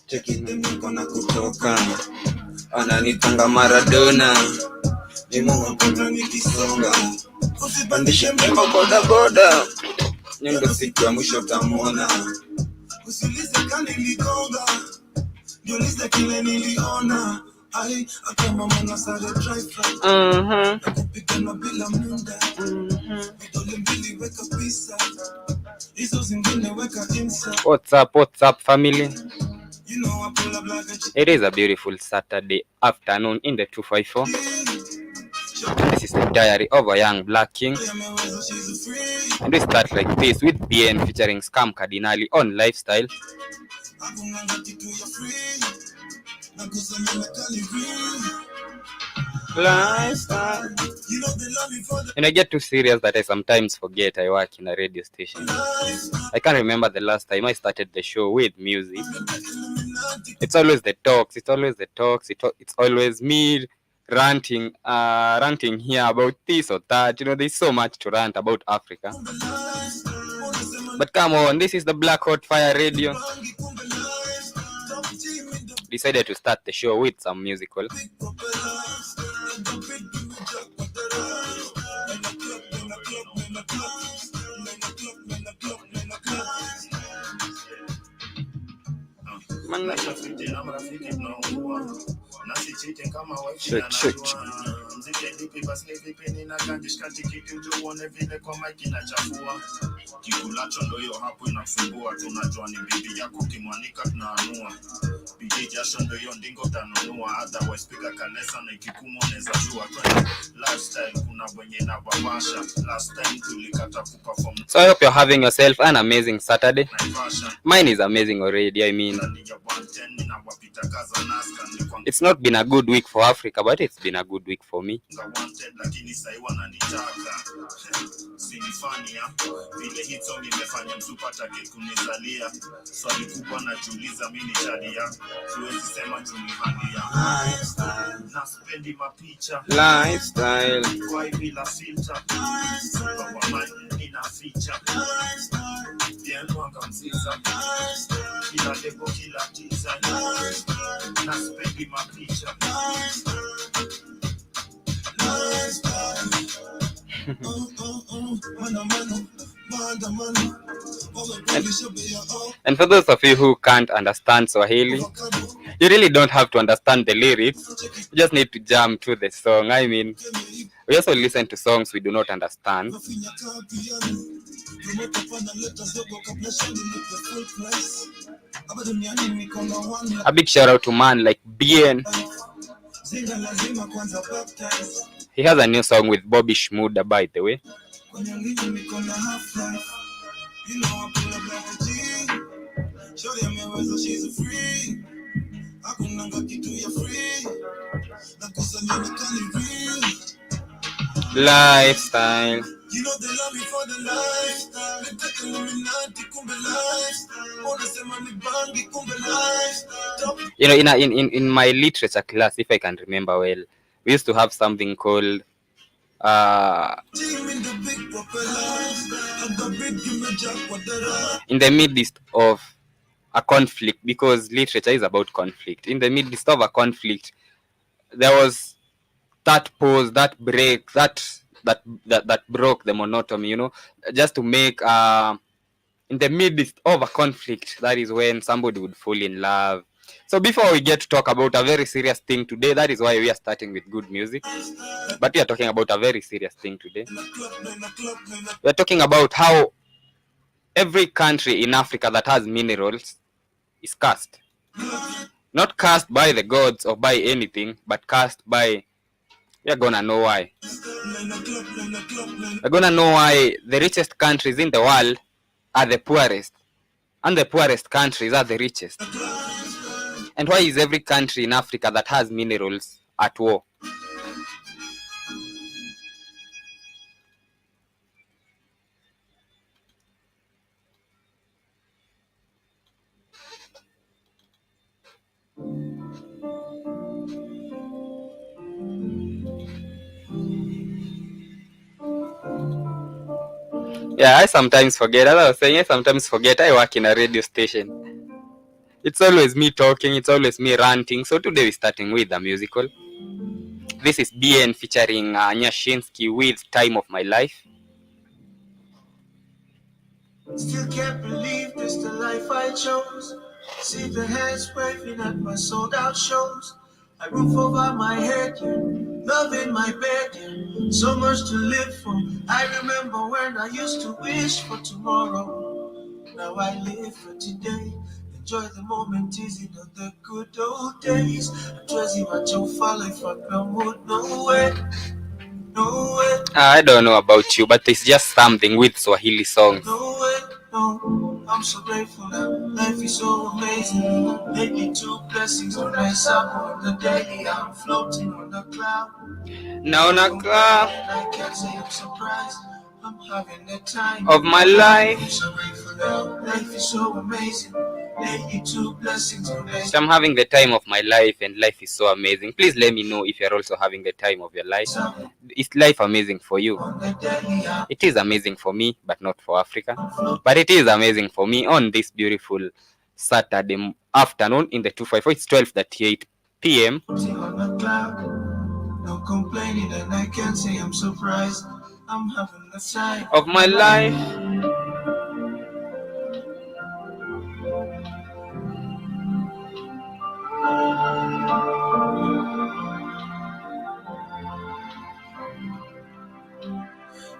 Cheki niko na kutoka ananitanga Maradona ni Mungu kuna nikisonga usipandishe mlima boda boda nyendo siku ya mwisho tamuona usilize kani ligonga niulize kile niliona ai akama mwana sada drive nakupigana bila muda vidole mbili weka pisa hizo zingine weka inside. What's up family? It is a beautiful Saturday afternoon in the 254. This is the diary of a young black king. And we start like this with BN featuring Scam Cardinali on Lifestyle. Lifestyle. And I get too serious that I sometimes forget I work in a radio station. I can't remember the last time I started the show with music. It's always the talks. It's always me ranting here about this or that. You know, there's so much to rant about Africa. But come on, this is the Black Hot Fire Radio. Decided to start the show with some musical. Kikulacho ndo hiyo hapo inasumbua, tunajua ni bibi yako kimwanika tunaanua, bidii jasho ndo hiyo ndingo tanunua, otherwise piga kanesa na ikikumu unaweza jua. Lifestyle kuna wenye na babasha, last time tulikata kuperform. So I hope you're having yourself an amazing Saturday. Mine is amazing already. I mean, it's not been a good week for Africa, but it's been a good week for me. Vile hit song imefanya msupata kunizalia, swali kubwa najiuliza mimi ni chadia, siwezi sema jumihania. Na spendi mapicha Lifestyle kwa bila filter, kwa mani na feature bien mwanga mziza, kila lebo kila design. Na spendi mapicha And for those of you who can't understand Swahili, you really don't have to understand the lyrics. You just need to jam to the song. I mean, we also listen to songs we do not understand. A big shout out to man like Bien. He has a new song with Bobby Shmurda, by the way. Lifestyle. You know, in my literature class, if I can remember well, we used to have something called in the midst of a conflict, because literature is about conflict. In the midst of a conflict, there was that pause, that break, that broke the monotony, you know, just to make in the midst of a conflict, that is when somebody would fall in love. So before we get to talk about a very serious thing today, that is why we are starting with good music. But we are talking about a very serious thing today. We are talking about how every country in Africa that has minerals is cursed. Not cursed by the gods or by anything, but cursed by... We're gonna know why. We're gonna know why the richest countries in the world are the poorest, and the poorest countries are the richest. And why is every country in Africa that has minerals at war? Yeah, I sometimes forget. As I was saying, I sometimes forget I work in a radio station. It's always me talking, it's always me ranting. So today we're starting with a musical. This is BN featuring Nyashinsky with Time of My Life. Still can't believe this the life I chose. See the hands waving at my sold out shows. A roof over my head, yeah. Love in my bed, yeah. So much to live for. I remember when I used to wish for tomorrow. Now I live for today. Enjoy the moment, is it not the good old days? Just imagine falling for no mood, no way, no way. I don't know about you, but it's just something with Swahili songs. No way, no. I'm so grateful that life is so amazing. Lately, two blessings to rise up on the daily. I'm floating on the cloud. Now, Naka I can't say I'm surprised. I'm having the time of my life. I'm so grateful now. Life is so amazing. Lately, two blessings to rise So I'm having the time of my life, and life is so amazing. Please let me know if you're also having the time of your life. up Is life amazing for you? on the daily. I'm It is amazing for me, but not for Africa. But it is amazing for me on this beautiful Saturday afternoon in the 254. It's 12:38 p.m. floating on the cloud. No complaining, and I can't say I'm surprised. I'm having the time of my life.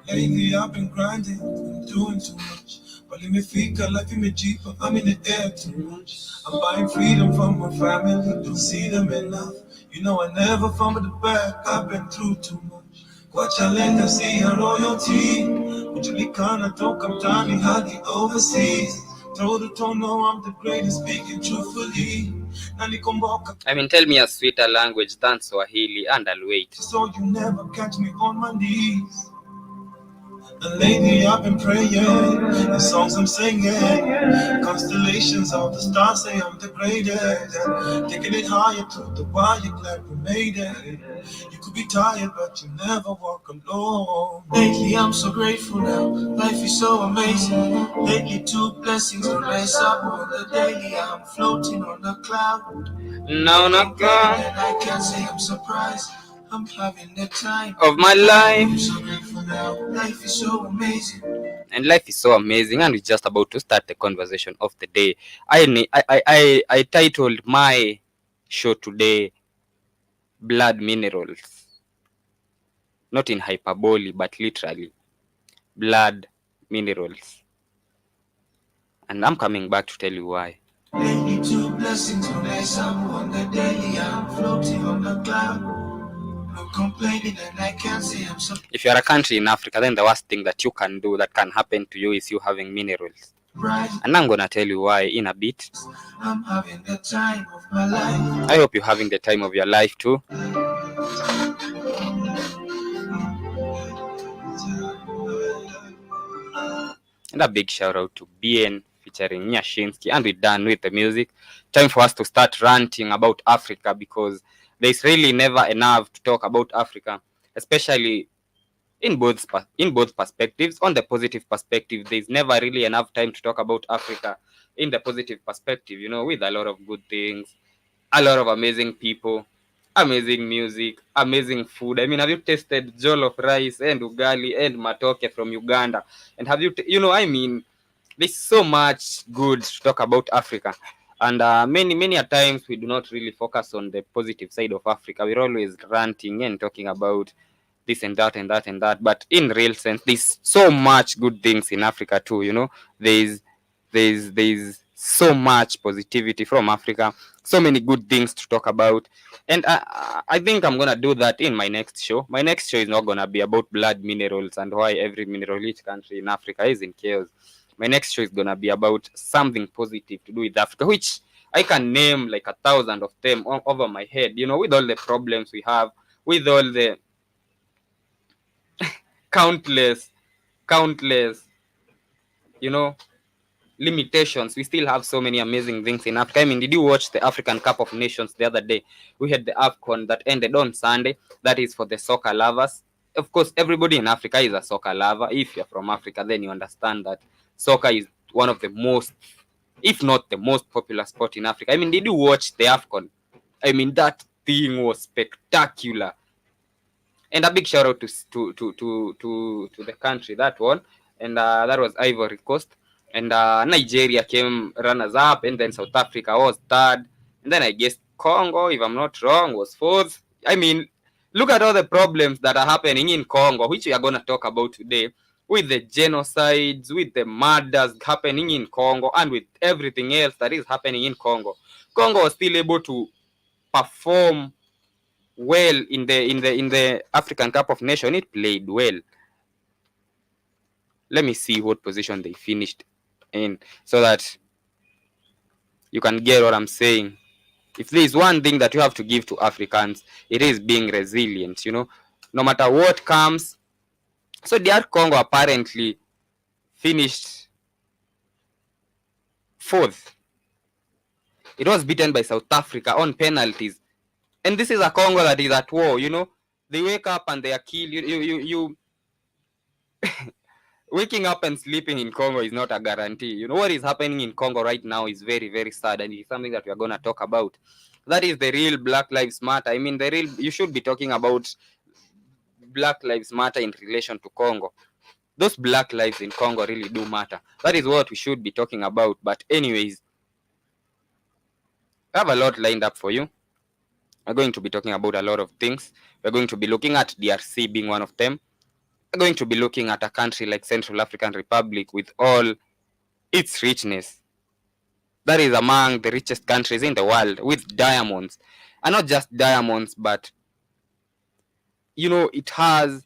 Lately I've been grinding, I'm doing too much. But let me feel life in me cheaper, I'm in the air too much. I'm buying freedom from my family, don't see them enough. You know I never fumble the back, I've been through too much. Kwacha legacy and royalty. Ujulikana toka mtani hadi overseas. Throw the tone, no, I'm the greatest, speaking truthfully. Nanikomboka, I mean, tell me a sweeter language than Swahili, and I'll wait. so you never catch me on my knees. And lately I've been praying, the songs I'm singing, constellations of the stars say I'm the greatest. Taking it higher to the wire, glad we made it. You could be tired, but you never walk alone. Lately I'm so grateful now, life is so amazing. Lately two blessings to rise up on the daily. I'm floating on the cloud. Now, Naka And I can't say I'm surprised. I'm having the time of my life. I'm so grateful now. Life is so amazing. And life is so amazing, and we're just about to start the conversation of the day. I titled my show today Blood Minerals. Not in hyperbole, but literally. Blood minerals. And I'm coming back to tell you why. Lately two blessings when I am on the daily. I'm floating on the cloud. No complaining, and I can't say I'm so If you're a country in Africa, then the worst thing that you can do that can happen to you is you having minerals. surprised. And I'm gonna tell you why in a bit. I'm having the time of my life. I hope you're having the time of your life too. And a big shout out to BN featuring Nyashinsky. And we're done with the music. Time for us to start ranting about Africa, because there's really never enough to talk about Africa, especially in both perspectives. On the positive perspective, there's never really enough time to talk about Africa in the positive perspective, you know, with a lot of good things, a lot of amazing people, amazing music, amazing food. I mean, have you tasted jollof rice and ugali and matoke from Uganda? And have you, I mean, there's so much good to talk about Africa. And many a times we do not really focus on the positive side of Africa. We're always ranting and talking about this and that and that and that. But in real sense, there's so much good things in Africa too. You know, there's so much positivity from Africa. So many good things to talk about. And I think I'm gonna do that in my next show. My next show is not gonna be about blood minerals and why every mineral-rich country in Africa is in chaos. My next show is gonna be about something positive to do with Africa, which I can name like 1,000 of them over my head. You know, with all the problems we have, with all the countless, you know, limitations, we still have so many amazing things in Africa. I mean, did you watch the African Cup of Nations the other day? We had the AFCON that ended on Sunday. That is for the soccer lovers. Of course, everybody in Africa is a soccer lover. If you're from Africa, then you understand that soccer is one of the most if not the most popular sport in Africa. I mean, did you watch the AFCON? I mean, that thing was spectacular. And a big shout out to the country that won, and that was Ivory Coast. And Nigeria came runners up, and then South Africa was third, and then I guess Congo, if I'm not wrong, was fourth. I mean, look at all the problems that are happening in Congo, which we are going to talk about today, with the genocides, with the murders happening in Congo, and with everything else that is happening in Congo. Congo was still able to perform well in the African Cup of Nations. It played well. Let me see what position they finished in, so that you can get what I'm saying. If there is one thing that you have to give to Africans, it is being resilient, no matter what comes. So DR Congo apparently finished fourth. It was beaten by South Africa on penalties. And this is a Congo that is at war, They wake up and they are killed. You waking up and sleeping in Congo is not a guarantee. What is happening in Congo right now is very, very sad, and it's something that we are going to talk about. That is the real Black Lives Matter. I mean, you should be talking about Black Lives Matter in relation to Congo. Those black lives in Congo really do matter. That is what we should be talking about. But anyways, I have a lot lined up for you. We're going to be talking about a lot of things. We're going to be looking at DRC being one of them. We're going to be looking at a country like Central African Republic with all its richness. That is among the richest countries in the world with diamonds. And not just diamonds, but, it has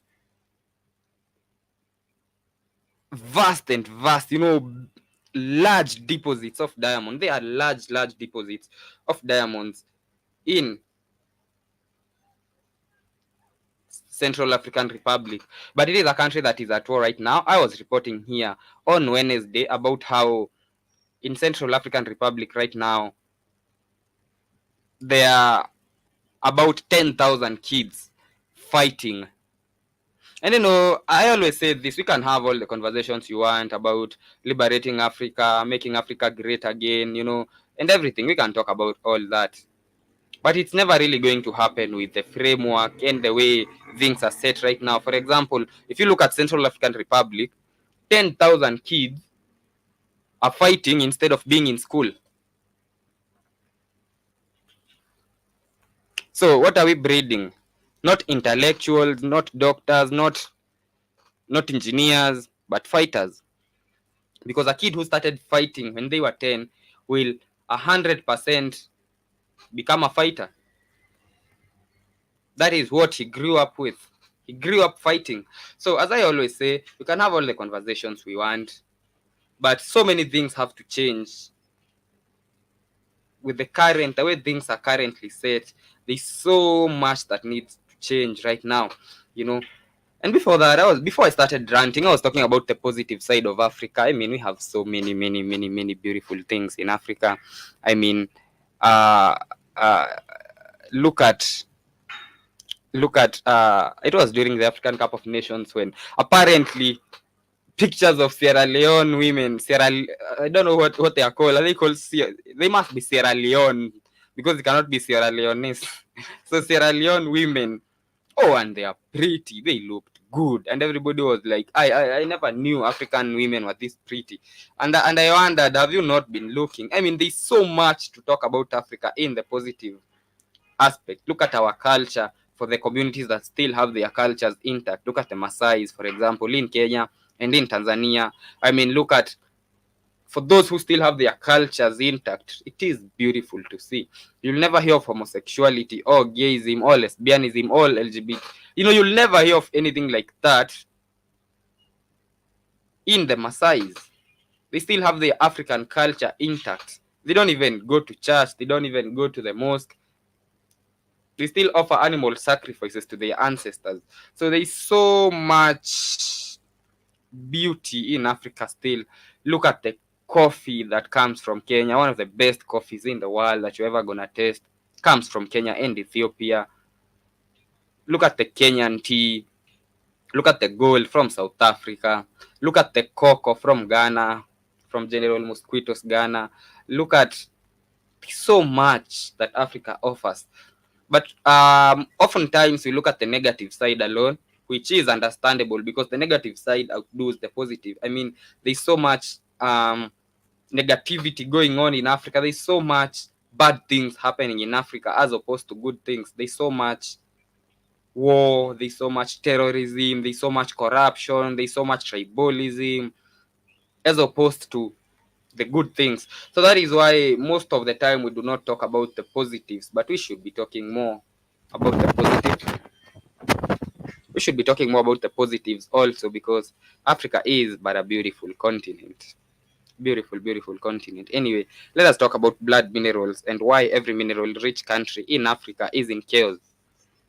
vast, large deposits of diamond. There are large deposits of diamonds in Central African Republic, but it is a country that is at war right now. I was reporting here on Wednesday about how in Central African Republic right now there are about 10,000 kids fighting. And I always say this: we can have all the conversations you want about liberating Africa, making Africa great again, and everything. We can talk about all that. But it's never really going to happen with the framework and the way things are set right now. For example, if you look at Central African Republic, 10,000 kids are fighting instead of being in school. So what are we breeding? Not intellectuals, not doctors, not engineers, but fighters. Because a kid who started fighting when they were 10 will 100% become a fighter. That is what he grew up with. He grew up fighting. So as I always say, we can have all the conversations we want, but so many things have to change with the way things are currently set. There's so much that needs to change right now, And before that, before I started ranting, I was talking about the positive side of Africa. I mean, we have so many beautiful things in Africa. I mean, look at it was during the African Cup of Nations when apparently pictures of Sierra Leone women, I don't know what they are called. Are they called? They must be Sierra Leone because it cannot be Sierra Leonese. So Sierra Leone women, and they are pretty. They looked good, and everybody was like, I never knew African women were this pretty. And I wondered, have you not been looking? I mean, there's so much to talk about Africa in the positive aspect. Look at our culture. For the communities that still have their cultures intact, look at the Maasais, for example, in Kenya and in Tanzania. I mean, look at, for those who still have their cultures intact, it is beautiful to see. You'll never hear of homosexuality or gayism or lesbianism or LGBT. You'll never hear of anything like that in the Maasais. They still have their African culture intact. They don't even go to church. They don't even go to the mosque. They still offer animal sacrifices to their ancestors. So there is so much beauty in Africa still. Look at the coffee that comes from Kenya. One of the best coffees in the world that you're ever going to taste comes from Kenya and Ethiopia. Look at the Kenyan tea. Look at the gold from South Africa. Look at the cocoa from Ghana, from General Mosquitoes Ghana. Look at so much that Africa offers. But oftentimes we look at the negative side alone, which is understandable because the negative side outdoes the positive. I mean, there's so much negativity going on in Africa. There's so much bad things happening in Africa as opposed to good things. There's so much war, there's so much terrorism, there's so much corruption, there's so much tribalism, as opposed to the good things. So that is why most of the time we do not talk about the positives, but we should be talking more about the positives. We should be talking more about the positives also, because Africa is but a beautiful continent. Beautiful continent. Anyway, let us talk about blood minerals and why every mineral rich country in Africa is in chaos.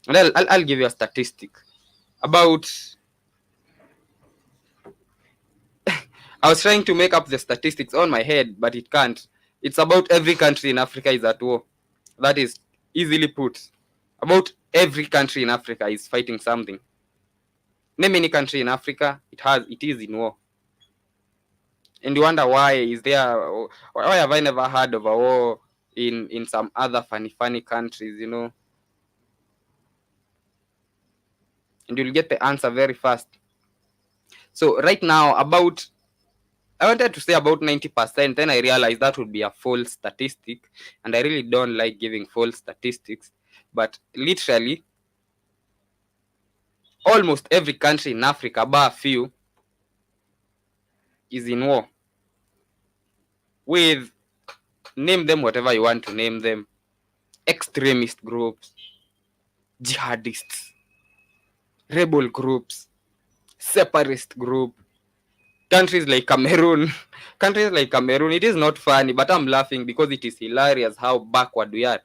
And I'll give you a statistic about I was trying to make up the statistics on my head, but it can't. It's about every country in Africa is at war. That is easily put. About every country in Africa is fighting something. Name any country in Africa, it is in war. And you wonder why have I never heard of a war in some other funny countries, you know? And you'll get the answer very fast. So right now, I wanted to say about 90%, then I realized that would be a false statistic, and I really don't like giving false statistics. But literally, almost every country in Africa, bar a few, is in war. With, name them whatever you want to name them, extremist groups, jihadists, rebel groups, separatist group. Countries like Cameroon, it is not funny, but I'm laughing because it is hilarious how backward we are.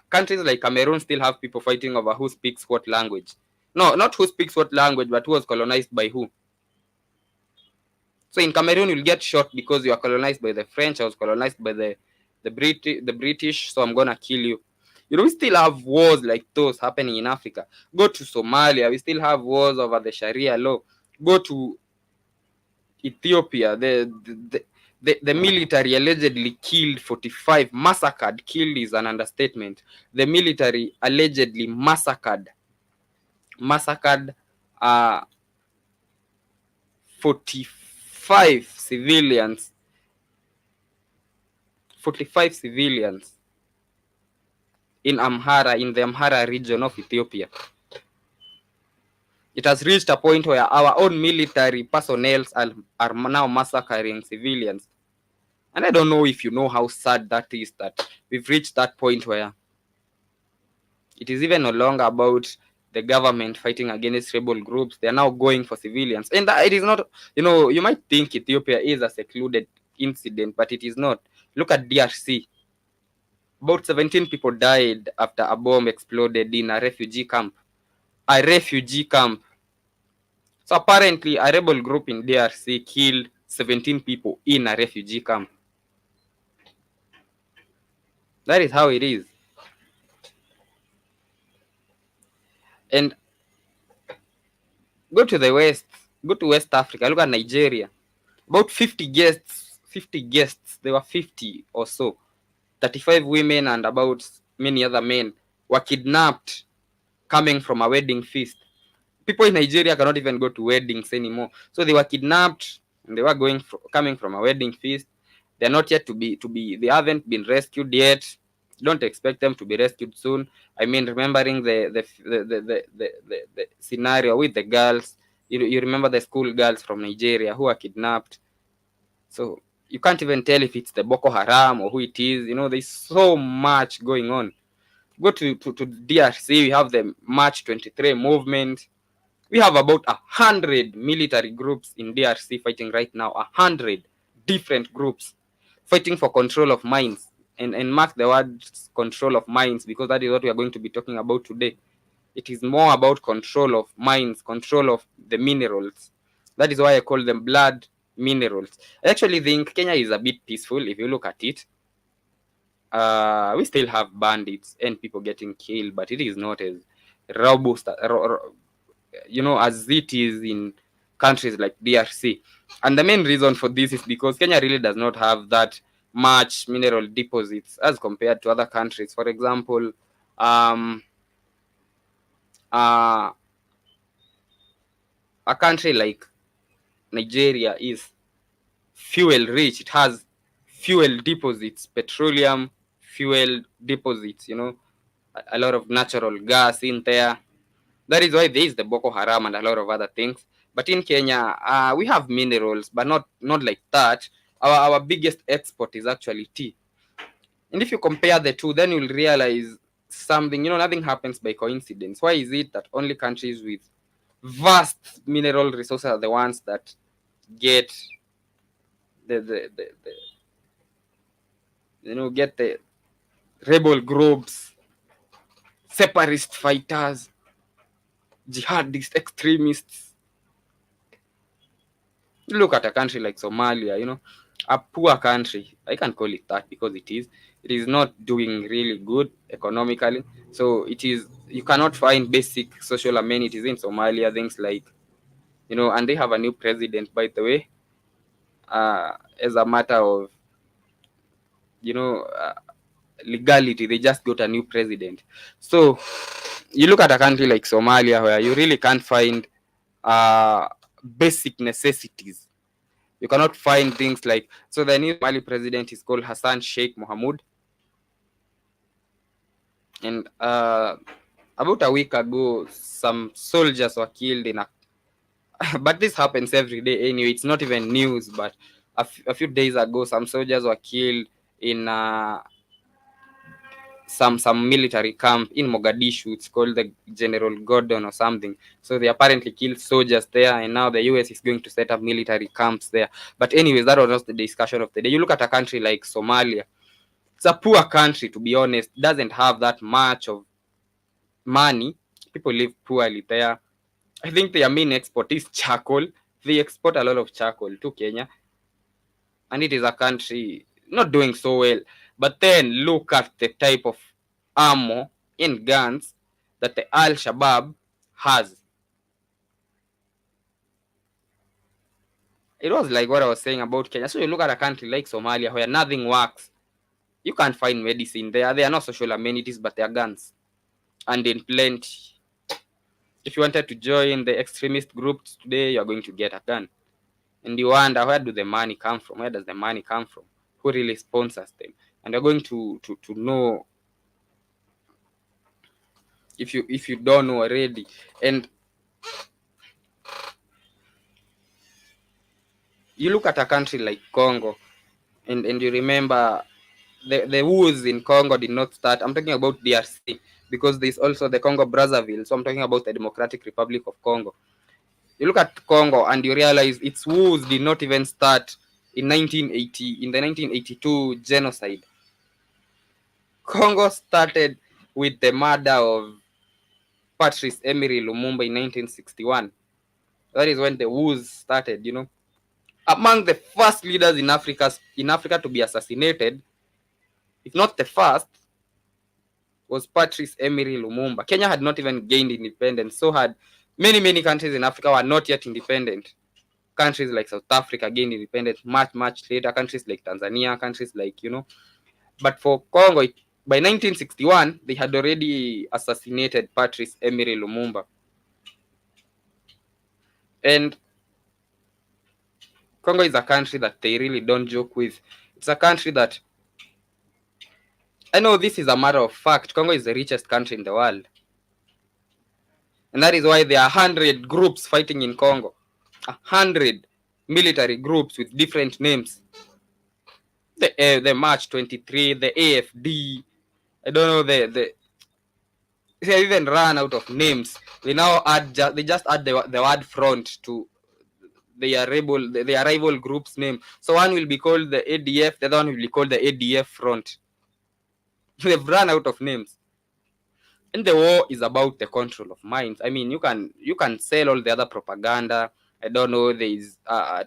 Countries like Cameroon still have people fighting over who speaks what language. No, not who speaks what language, but who was colonized by who. So in Cameroon, you'll get shot because you are colonized by the French. I was colonized by the British, so I'm gonna kill you. You know, we still have wars like those happening in Africa. Go to Somalia, we still have wars over the Sharia law. Go to Ethiopia, the military allegedly killed 45, killed is an understatement. The military allegedly massacred 45 civilians in the Amhara region of Ethiopia. It has reached a point where our own military personnel are now massacring civilians. And I don't know if you know how sad that is, that we've reached that point where it is even no longer about the government fighting against rebel groups. They are now going for civilians. And it is not, you might think Ethiopia is a secluded incident, but it is not. Look at DRC. About 17 people died after a bomb exploded in a refugee camp. So apparently a rebel group in DRC killed 17 people in a refugee camp. That is how it is. And go to the West, go to West Africa, look at Nigeria. About 50 guests, there were 50 or so. 35 women and about many other men were kidnapped coming from a wedding feast. People in Nigeria cannot even go to weddings anymore. So they were kidnapped and they were coming from a wedding feast. They're not yet they haven't been rescued yet. Don't expect them to be rescued soon. I mean, remembering the scenario with the girls, you remember the school girls from Nigeria who were kidnapped. So you can't even tell if it's the Boko Haram or who it is. There's so much going on. Go to DRC, we have the March 23 movement. We have about 100 military groups in DRC fighting right now. 100 different groups fighting for control of mines. And mark the word control of mines, because that is what we are going to be talking about today. It is more about control of mines, control of the minerals. That is why I call them blood minerals. I actually think Kenya is a bit peaceful if you look at it. We still have bandits and people getting killed, but it is not as robust, as it is in countries like DRC. And the main reason for this is because Kenya really does not have that much mineral deposits as compared to other countries. For example, a country like Nigeria is fuel rich. It has fuel deposits, petroleum fuel deposits, a lot of natural gas in there. That is why there is the Boko Haram and a lot of other things. But in Kenya, we have minerals, but not like that. Our biggest export is actually tea. And if you compare the two, then you'll realize something. Nothing happens by coincidence. Why is it that only countries with vast mineral resources are the ones that get get the rebel groups, separatist fighters, jihadist extremists? Look at a country like Somalia, a poor country. I can't call it that because it is. It is not doing really good economically. So you cannot find basic social amenities in Somalia, things like, and they have a new president, by the way, as a matter of, legality. They just got a new president. So you look at a country like Somalia where you really can't find basic necessities. You cannot find things like, so the new Mali president is called Hassan Sheikh Mohamud. And about a week ago, some soldiers were killed but this happens every day anyway. It's not even news, but a few days ago, some soldiers were killed in some military camp in Mogadishu. It's called the General Gordon or something. So they apparently killed soldiers there, and now the US is going to set up military camps there. But anyways, that was not the discussion of the day. You look at a country like Somalia. It's a poor country, to be honest. It doesn't have that much of money. People live poorly there. I think their main export is charcoal. They export a lot of charcoal to Kenya. And it is a country not doing so well. But then look at the type of ammo and guns that the Al-Shabaab has. It was like what I was saying about Kenya. So you look at a country like Somalia where nothing works. You can't find medicine there. There are no social amenities, but there are guns. And in plenty. If you wanted to join the extremist groups today, you're going to get a gun. And you wonder, where do the money come from? Where does the money come from? Who really sponsors them? And you're going to know if you don't know already. And you look at a country like Congo, and you remember the wars in Congo did not start. I'm talking about DRC, because there's also the Congo Brazzaville. So I'm talking about the Democratic Republic of Congo. You look at Congo and you realize its wars did not even start in 1980, in the 1982 genocide. Congo started with the murder of Patrice Emery Lumumba in 1961. That is when the wars started, Among the first leaders in Africa to be assassinated, if not the first, was Patrice Emery Lumumba. Kenya had not even gained independence. So had many countries in Africa were not yet independent. Countries like South Africa gained independence much later. Countries like Tanzania, countries like, But for Congo, by 1961, they had already assassinated Patrice Emery Lumumba. And Congo is a country that they really don't joke with. It's a country that, I know this is a matter of fact, Congo is the richest country in the world. And that is why there are 100 groups fighting in Congo. 100 military groups with different names. The March 23, the AFD, I don't know, they even ran out of names. They now they just add the word front to their rival group's name. So one will be called the ADF, the other one will be called the ADF front. They've run out of names. And the war is about the control of minds. I mean, you can sell all the other propaganda. I don't know, there is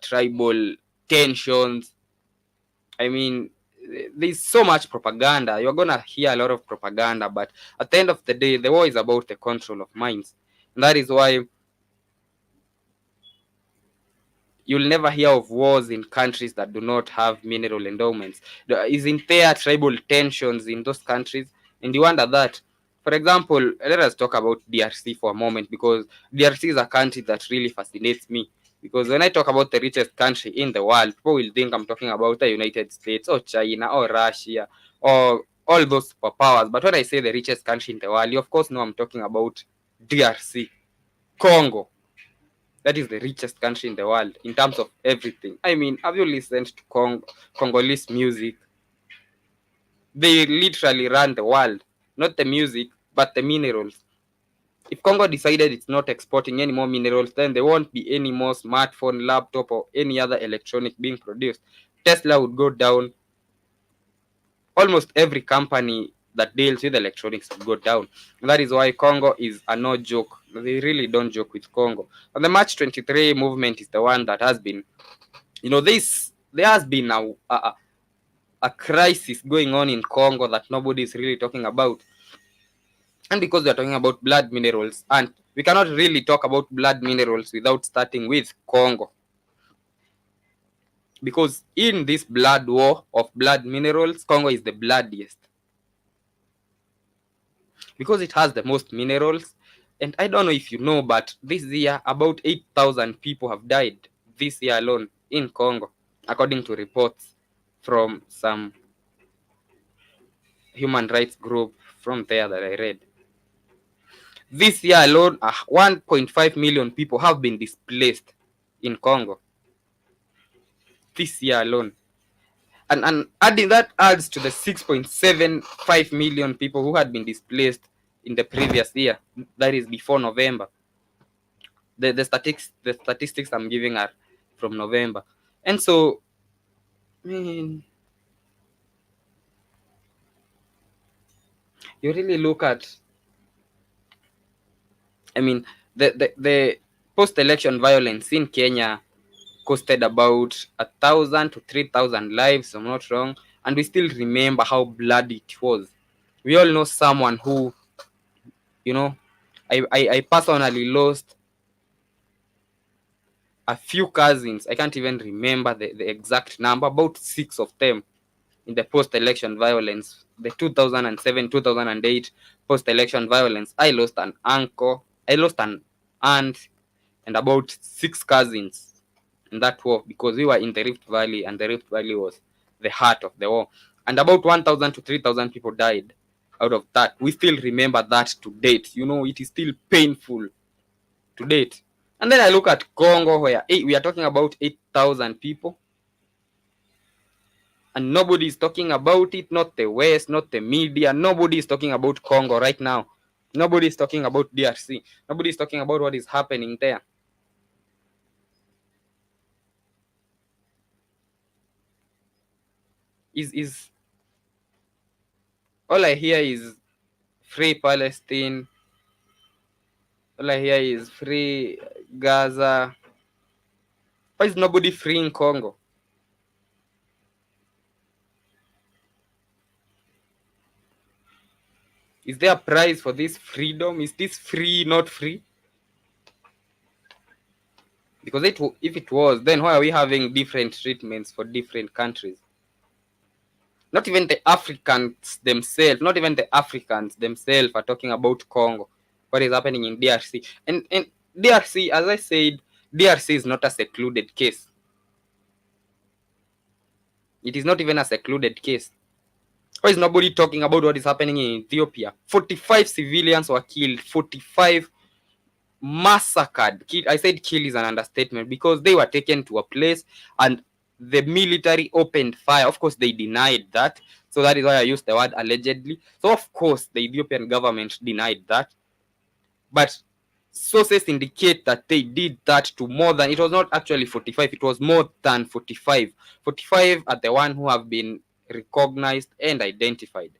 tribal tensions. I mean, there's so much propaganda. You're going to hear a lot of propaganda, but at the end of the day, the war is about the control of minds. And that is why you'll never hear of wars in countries that do not have mineral endowments. Isn't there tribal tensions in those countries? And you wonder that. For example, let us talk about DRC for a moment, because DRC is a country that really fascinates me. Because when I talk about the richest country in the world, people will think I'm talking about the United States or China or Russia or all those superpowers. But when I say the richest country in the world, you of course know I'm talking about DRC, Congo. That is the richest country in the world in terms of everything. I mean, have you listened to Congolese music? They literally run the world, not the music, but the minerals. If Congo decided it's not exporting any more minerals, then there won't be any more smartphone, laptop, or any other electronic being produced. Tesla would go down. Almost every company that deals with electronics would go down. And that is why Congo is a no joke. They really don't joke with Congo. And the March 23 movement is the one that has been, there has been a crisis going on in Congo that nobody is really talking about. And because we are talking about blood minerals, and we cannot really talk about blood minerals without starting with Congo. Because in this blood war of blood minerals, Congo is the bloodiest. Because it has the most minerals. And I don't know if you know, but this year, about 8,000 people have died this year alone in Congo, according to reports from some human rights group from there that I read. This year alone, 1.5 million people have been displaced in Congo. This year alone. And adding that adds to the 6.75 million people who had been displaced in the previous year. That is before November. The statistics I'm giving are from November. And so, you really look at, the post-election violence in Kenya costed about 1,000 to 3,000 lives, if I'm not wrong, and we still remember how bloody it was. We all know someone who, I personally lost a few cousins. I can't even remember the exact number, about 6 of them in the post-election violence, the 2007, 2008 post-election violence. I lost an uncle, I lost an aunt, and about 6 cousins in that war, because we were in the Rift Valley, and the Rift Valley was the heart of the war. And about 1,000 to 3,000 people died out of that. We still remember that to date. It is still painful to date. And then I look at Congo, where we are talking about 8,000 people. And nobody is talking about it, not the West, not the media. Nobody is talking about Congo right now. Nobody is talking about DRC. Nobody is talking about what is happening there. Is all I hear is free Palestine. All I hear is free Gaza. Why is nobody free in Congo? Is there a price for this freedom? Is this free, not free? Because if it was, then why are we having different treatments for different countries? Not even the Africans themselves are talking about Congo, what is happening in DRC. And DRC, as I said, DRC is not a secluded case. It is not even a secluded case. Why is nobody talking about what is happening in Ethiopia? 45 civilians were killed, 45 massacred. I said kill is an understatement, because they were taken to a place and the military opened fire. Of course, they denied that. So that is why I used the word allegedly. So of course, the Ethiopian government denied that. But sources indicate that they did that to more than, it was not actually 45, it was more than 45. 45 are the ones who have been recognized and identified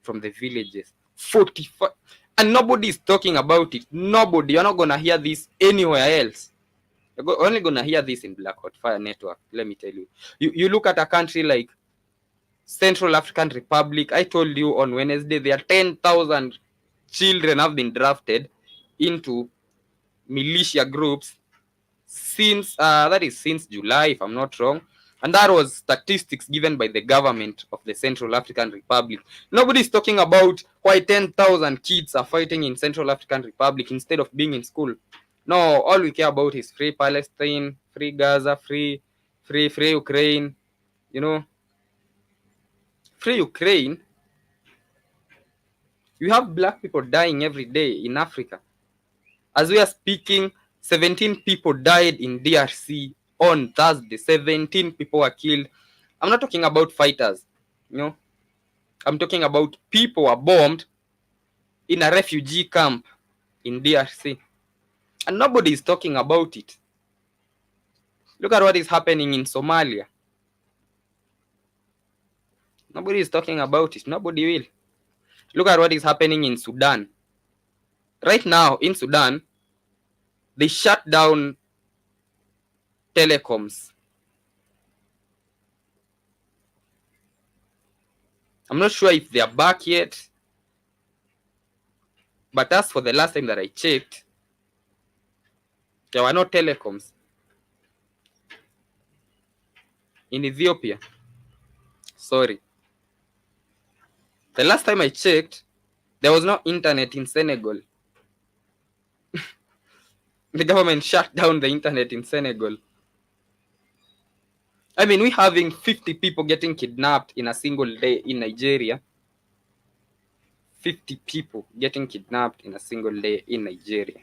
from the villages. 45. And nobody is talking about it. Nobody. You're not going to hear this anywhere else. You're only going to hear this in Black Hot Fire Network, let me tell you. You look at a country like Central African Republic. I told you on Wednesday, there are 10,000 children have been drafted into militia groups since since July, if I'm not wrong. And that was statistics given by the government of the Central African Republic. Nobody's talking about why 10,000 kids are fighting in Central African Republic instead of being in school. No, all we care about is free Palestine, free Gaza, free Ukraine, you know. Free Ukraine. You have black people dying every day in Africa. As we are speaking, 17 people died in DRC on Thursday. 17 people were killed. I'm not talking about fighters, you know. I'm talking about people were bombed in a refugee camp in DRC. And nobody is talking about it. Look at what is happening in Somalia. Nobody is talking about it. Nobody will. Look at what is happening in Sudan. Right now, in Sudan, they shut down telecoms. I'm not sure if they are back yet. But as for the last time that I checked, there were no telecoms in Ethiopia. Sorry. The last time I checked, there was no internet in Senegal. The government shut down the internet in Senegal. I mean, we're having 50 people getting kidnapped in a single day in Nigeria. 50 people getting kidnapped in a single day in Nigeria.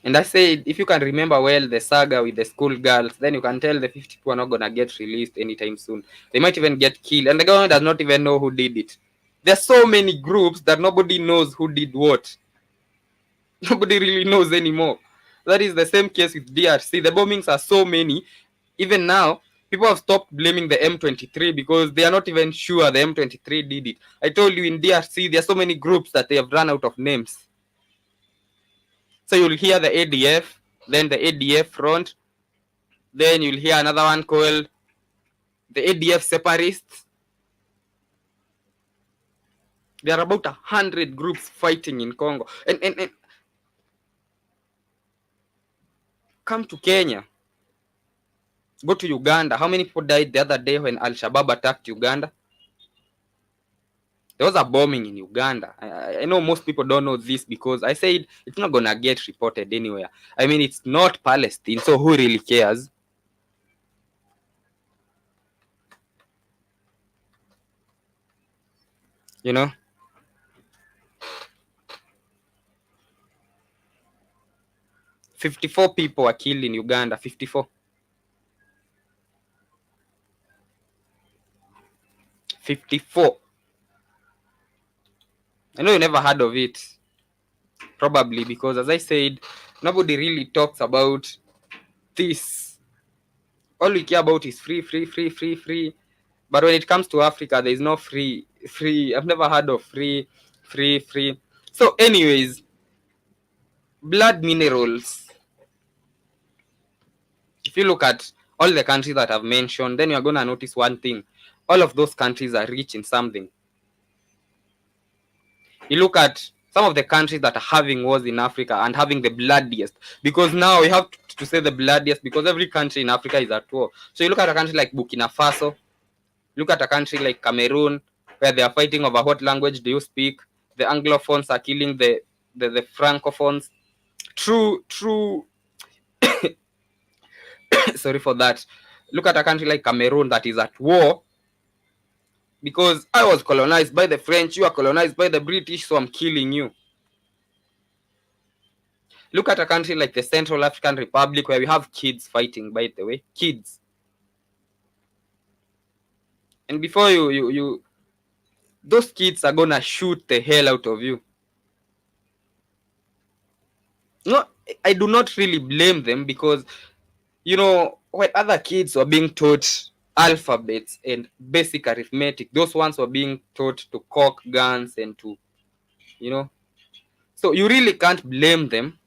And I said, if you can remember well the saga with the school girls, then you can tell the 50 people are not going to get released anytime soon. They might even get killed. And the government does not even know who did it. There are so many groups that nobody knows who did what. Nobody really knows anymore. That is the same case with DRC. The bombings are so many. Even now, people have stopped blaming the M23 because they are not even sure the M23 did it. I told you in DRC, there are so many groups that they have run out of names. So you'll hear the ADF, then the ADF front, then you'll hear another one called the ADF separatists. There are about 100 groups fighting in Congo. And come to Kenya. Go to Uganda. How many people died the other day when Al-Shabaab attacked Uganda? There was a bombing in Uganda. I know most people don't know this because I said it's not going to get reported anywhere. I mean, it's not Palestine, so who really cares? You know? "54 people were killed in Uganda." 54. 54. I know you never heard of it. Probably because, as I said, nobody really talks about this. All we care about is free. But when it comes to Africa, there is no free. I've never heard of free. So anyways, blood minerals. If you look at all the countries that I've mentioned, then you're going to notice one thing. All of those countries are rich in something. You look at some of the countries that are having wars in Africa and having the bloodiest, because now we have to say the bloodiest because every country in Africa is at war. So you look at a country like Burkina Faso, look at a country like Cameroon, where they are fighting over what language do you speak. The Anglophones are killing the Francophones. True. Sorry for that. Look at a country like Cameroon that is at war because I was colonized by the French, you are colonized by the British, so I'm killing you. Look at a country like the Central African Republic where we have kids fighting, by the way. Kids. And before you those kids are gonna shoot the hell out of you. No, I do not really blame them because, you know, when other kids were being taught alphabets and basic arithmetic, those ones were being taught to cock guns and to, you know. So you really can't blame them.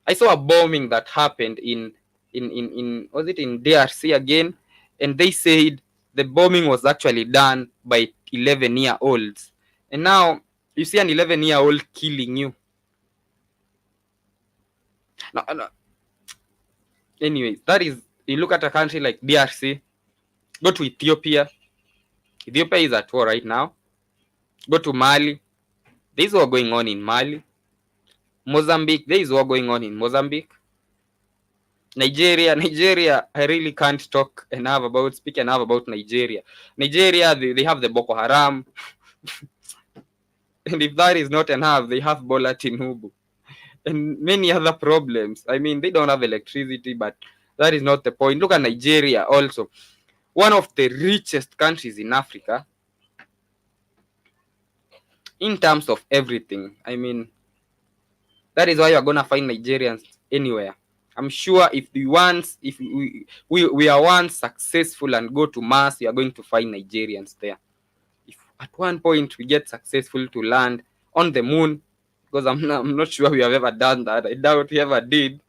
I saw a bombing that happened in was it in DRC again? And they said the bombing was actually done by 11-year-olds. And now you see an 11-year-old killing you. No. Anyways, that is, you look at a country like DRC, go to Ethiopia. Ethiopia is at war right now. Go to Mali. There is war going on in Mali. Mozambique, there is war going on in Mozambique. Nigeria, I really can't speak enough about Nigeria. Nigeria, they have the Boko Haram. And if that is not enough, they have Bola Tinubu and many other problems. I mean, they don't have electricity, but that is not the point. Look at Nigeria also. One of the richest countries in Africa in terms of everything. I mean, that is why you're going to find Nigerians anywhere. I'm sure if we are once successful and go to Mars, you are going to find Nigerians there. If at one point we get successful to land on the moon, because I'm not sure we have ever done that. I doubt we ever did.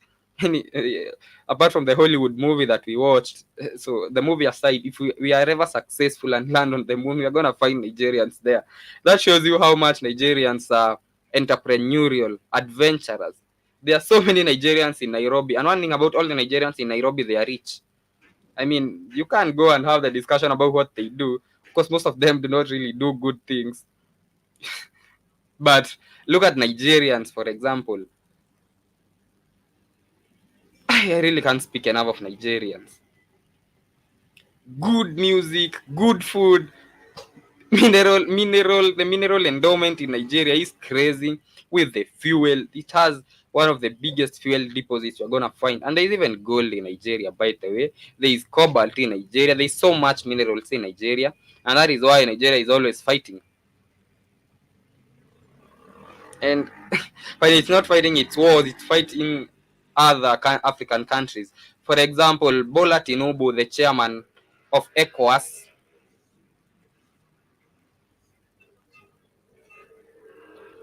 Apart from the Hollywood movie that we watched. So the movie aside, if we are ever successful and land on the moon, we are going to find Nigerians there. That shows you how much Nigerians are entrepreneurial, adventurous. There are so many Nigerians in Nairobi. And one thing about all the Nigerians in Nairobi, they are rich. I mean, you can't go and have the discussion about what they do, because most of them do not really do good things. But look at Nigerians, for example. I really can't speak enough of Nigerians. Good music, good food, the mineral endowment in Nigeria is crazy. With the fuel, it has one of the biggest fuel deposits you're gonna find, and there's even gold in Nigeria, by the way. There is cobalt in Nigeria. There's so much minerals in Nigeria, and that is why Nigeria is always fighting. And when it's not fighting its wars, it's fighting other African countries. For example, Bola Tinubu, the chairman of ECOWAS,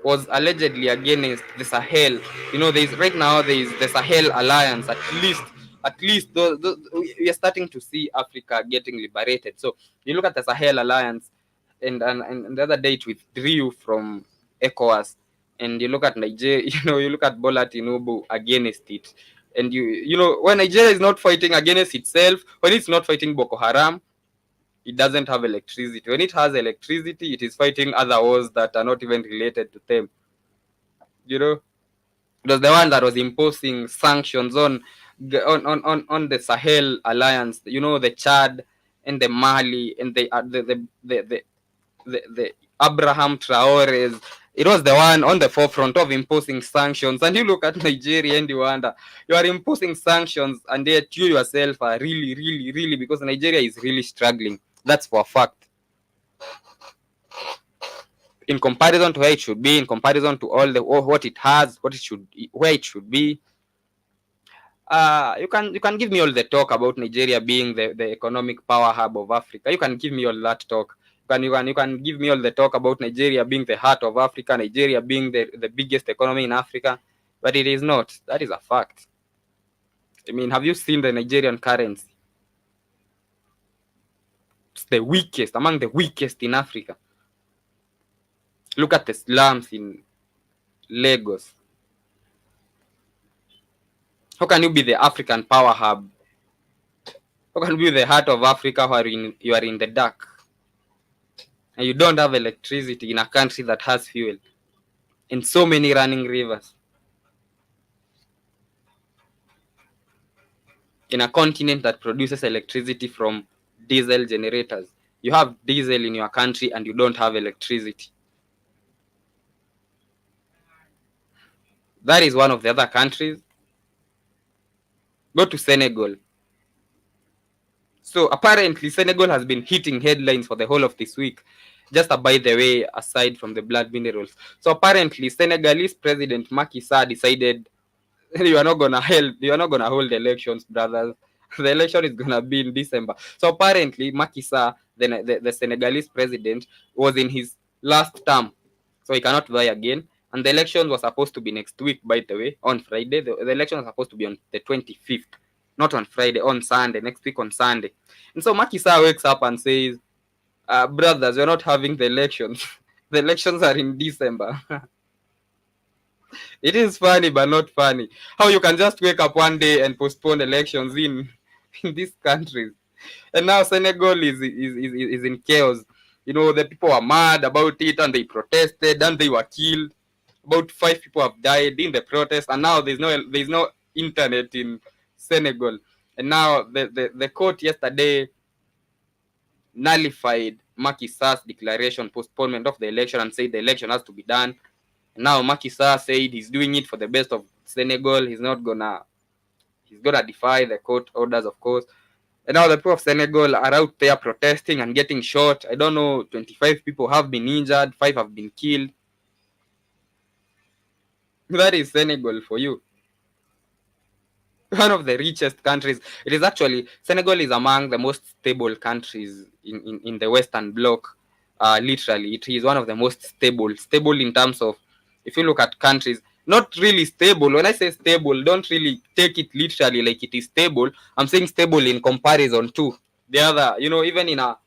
was allegedly against the Sahel. You know, there is the Sahel Alliance. At least we are starting to see Africa getting liberated. So you look at the Sahel Alliance, and the other day it withdrew from ECOWAS. And you look at Nigeria, you look at Bola Tinubu against it. And you know, when Nigeria is not fighting against itself, when it's not fighting Boko Haram, it doesn't have electricity. When it has electricity, it is fighting other wars that are not even related to them. You know, it was the one that was imposing sanctions on the Sahel Alliance. You know, the Chad and the Mali and the Abraham Traores. It was the one on the forefront of imposing sanctions. And you look at Nigeria and you wonder, you are imposing sanctions, and yet you yourself are really, because Nigeria is really struggling. That's for a fact. In comparison to where it should be, in comparison to what it has, where it should be. You can give me all the talk about Nigeria being the economic power hub of Africa. You can give me all that talk. You can give me all the talk about Nigeria being the heart of Africa, Nigeria being the biggest economy in Africa, but it is not. That is a fact. I mean, have you seen the Nigerian currency? It's the weakest, among the weakest in Africa. Look at the slums in Lagos. How can you be the African power hub? How can you be the heart of Africa where you are in the dark? And you don't have electricity in a country that has fuel and so many running rivers. In a continent that produces electricity from diesel generators. You have diesel in your country and you don't have electricity. That is one of the other countries. Go to Senegal. So apparently Senegal has been hitting headlines for the whole of this week. Just by the way, aside from the blood minerals. So apparently Senegalese President Macky Sall decided you are not gonna hold elections, brothers. The election is gonna be in December. So apparently Macky Sall, the Senegalese president, was in his last term, so he cannot vie again. And the election was supposed to be next week, by the way, on Friday. The election was supposed to be on the 25th, not on Friday, on Sunday, next week on Sunday. And so Macky Sall wakes up and says, brothers, we're not having the elections. The elections are in December. It is funny, but not funny. How you can just wake up one day and postpone elections in in these countries. And now Senegal is in chaos. You know, the people are mad about it and they protested and they were killed. About 5 people have died in the protest, and now there's no internet in Senegal. And now the court yesterday nullified Macky Sall's declaration postponement of the election and said the election has to be done. And now Macky Sall said he's doing it for the best of Senegal. He's gonna defy the court orders, of course. And now the people of Senegal are out there protesting and getting shot. I don't know, 25 people have been injured, 5 have been killed. That is Senegal for you. One of the richest countries. It is actually, Senegal is among the most stable countries in the Western Bloc. Literally, it is one of the most stable in terms of, if you look at countries, not really stable. When I say stable, don't really take it literally like it is stable. I'm saying stable in comparison to the other. You know, even in a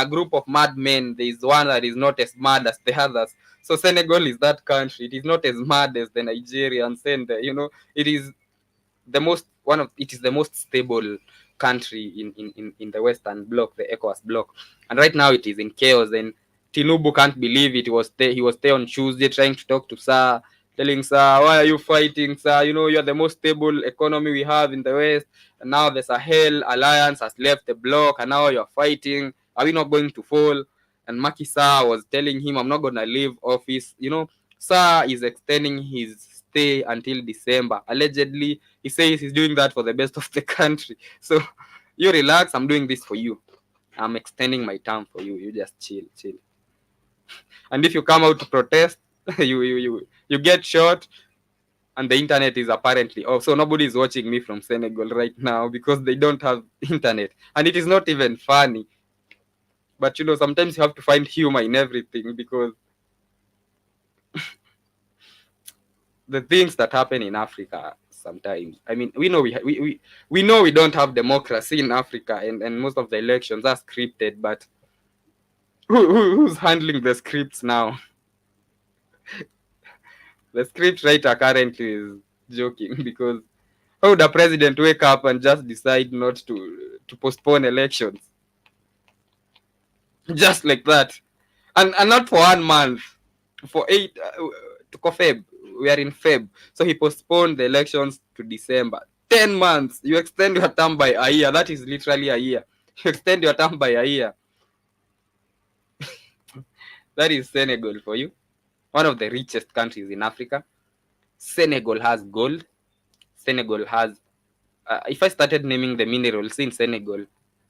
group of madmen, there is one that is not as mad as the others. So Senegal is that country. It is not as mad as the Nigerians, and it is the most stable country in the Western Bloc, the ECOWAS bloc. And right now it is in chaos. And Tinubu can't believe it. He was there on Tuesday trying to talk to Sir, telling Sir, why are you fighting, Sir? You know, you're the most stable economy we have in the West. And now the Sahel Alliance has left the bloc, and now you're fighting. Are we not going to fall? And Macky Sall was telling him, I'm not going to leave office. You know, Sir is extending his stay until December. Allegedly, he says he's doing that for the best of the country. So you relax, I'm doing this for you. I'm extending my term for you. You just chill. And if you come out to protest, you get shot, and the internet is apparently off. So nobody is watching me from Senegal right now because they don't have internet. And it is not even funny. But you know, sometimes you have to find humor in everything, because the things that happen in Africa sometimes. I mean, we know we know we don't have democracy in Africa, and most of the elections are scripted. But who's handling the scripts now? The script writer currently is joking, because how would a president wake up and just decide not to postpone elections just like that, and not for 1 month, for 8 to Feb. We are in Feb, so he postponed the elections to December. 10 months. You extend your term by a year. That is literally a year. You extend your term by a year. That is Senegal for you. One of the richest countries in Africa. Senegal has gold. Senegal has, if I started naming the minerals in Senegal,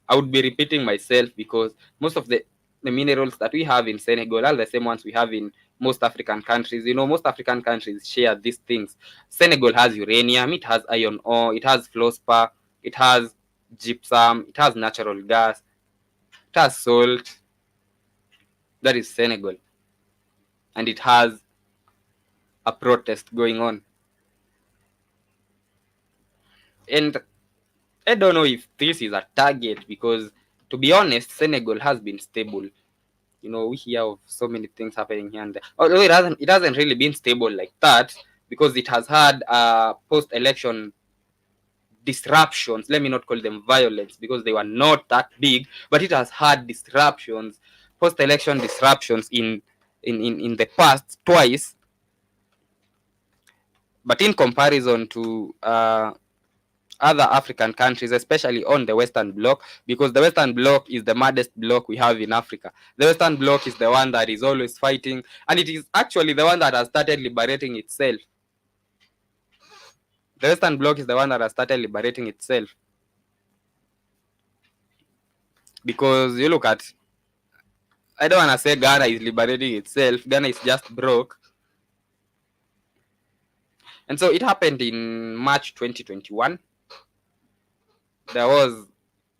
I would be repeating myself, because most of the minerals that we have in Senegal are the same ones we have in most African countries. You know, most African countries share these things. Senegal has uranium, it has iron ore, it has fluorspar, it has gypsum, it has natural gas, it has salt. That is Senegal. And it has a protest going on. And I don't know if this is a target, because to be honest, Senegal has been stable. You know, we hear of so many things happening here and there. Although it hasn't really been stable like that, because it has had post-election disruptions. Let me not call them violence, because they were not that big, but it has had disruptions, post-election disruptions in the past twice. But in comparison to other African countries, especially on the Western Bloc, because the Western Bloc is the maddest bloc we have in Africa. The Western Bloc is the one that is always fighting, and it is actually the one that has started liberating itself. The Western Bloc is the one that has started liberating itself. Because you look at, I don't want to say Ghana is liberating itself. Ghana is just broke. And so it happened in March 2021. There was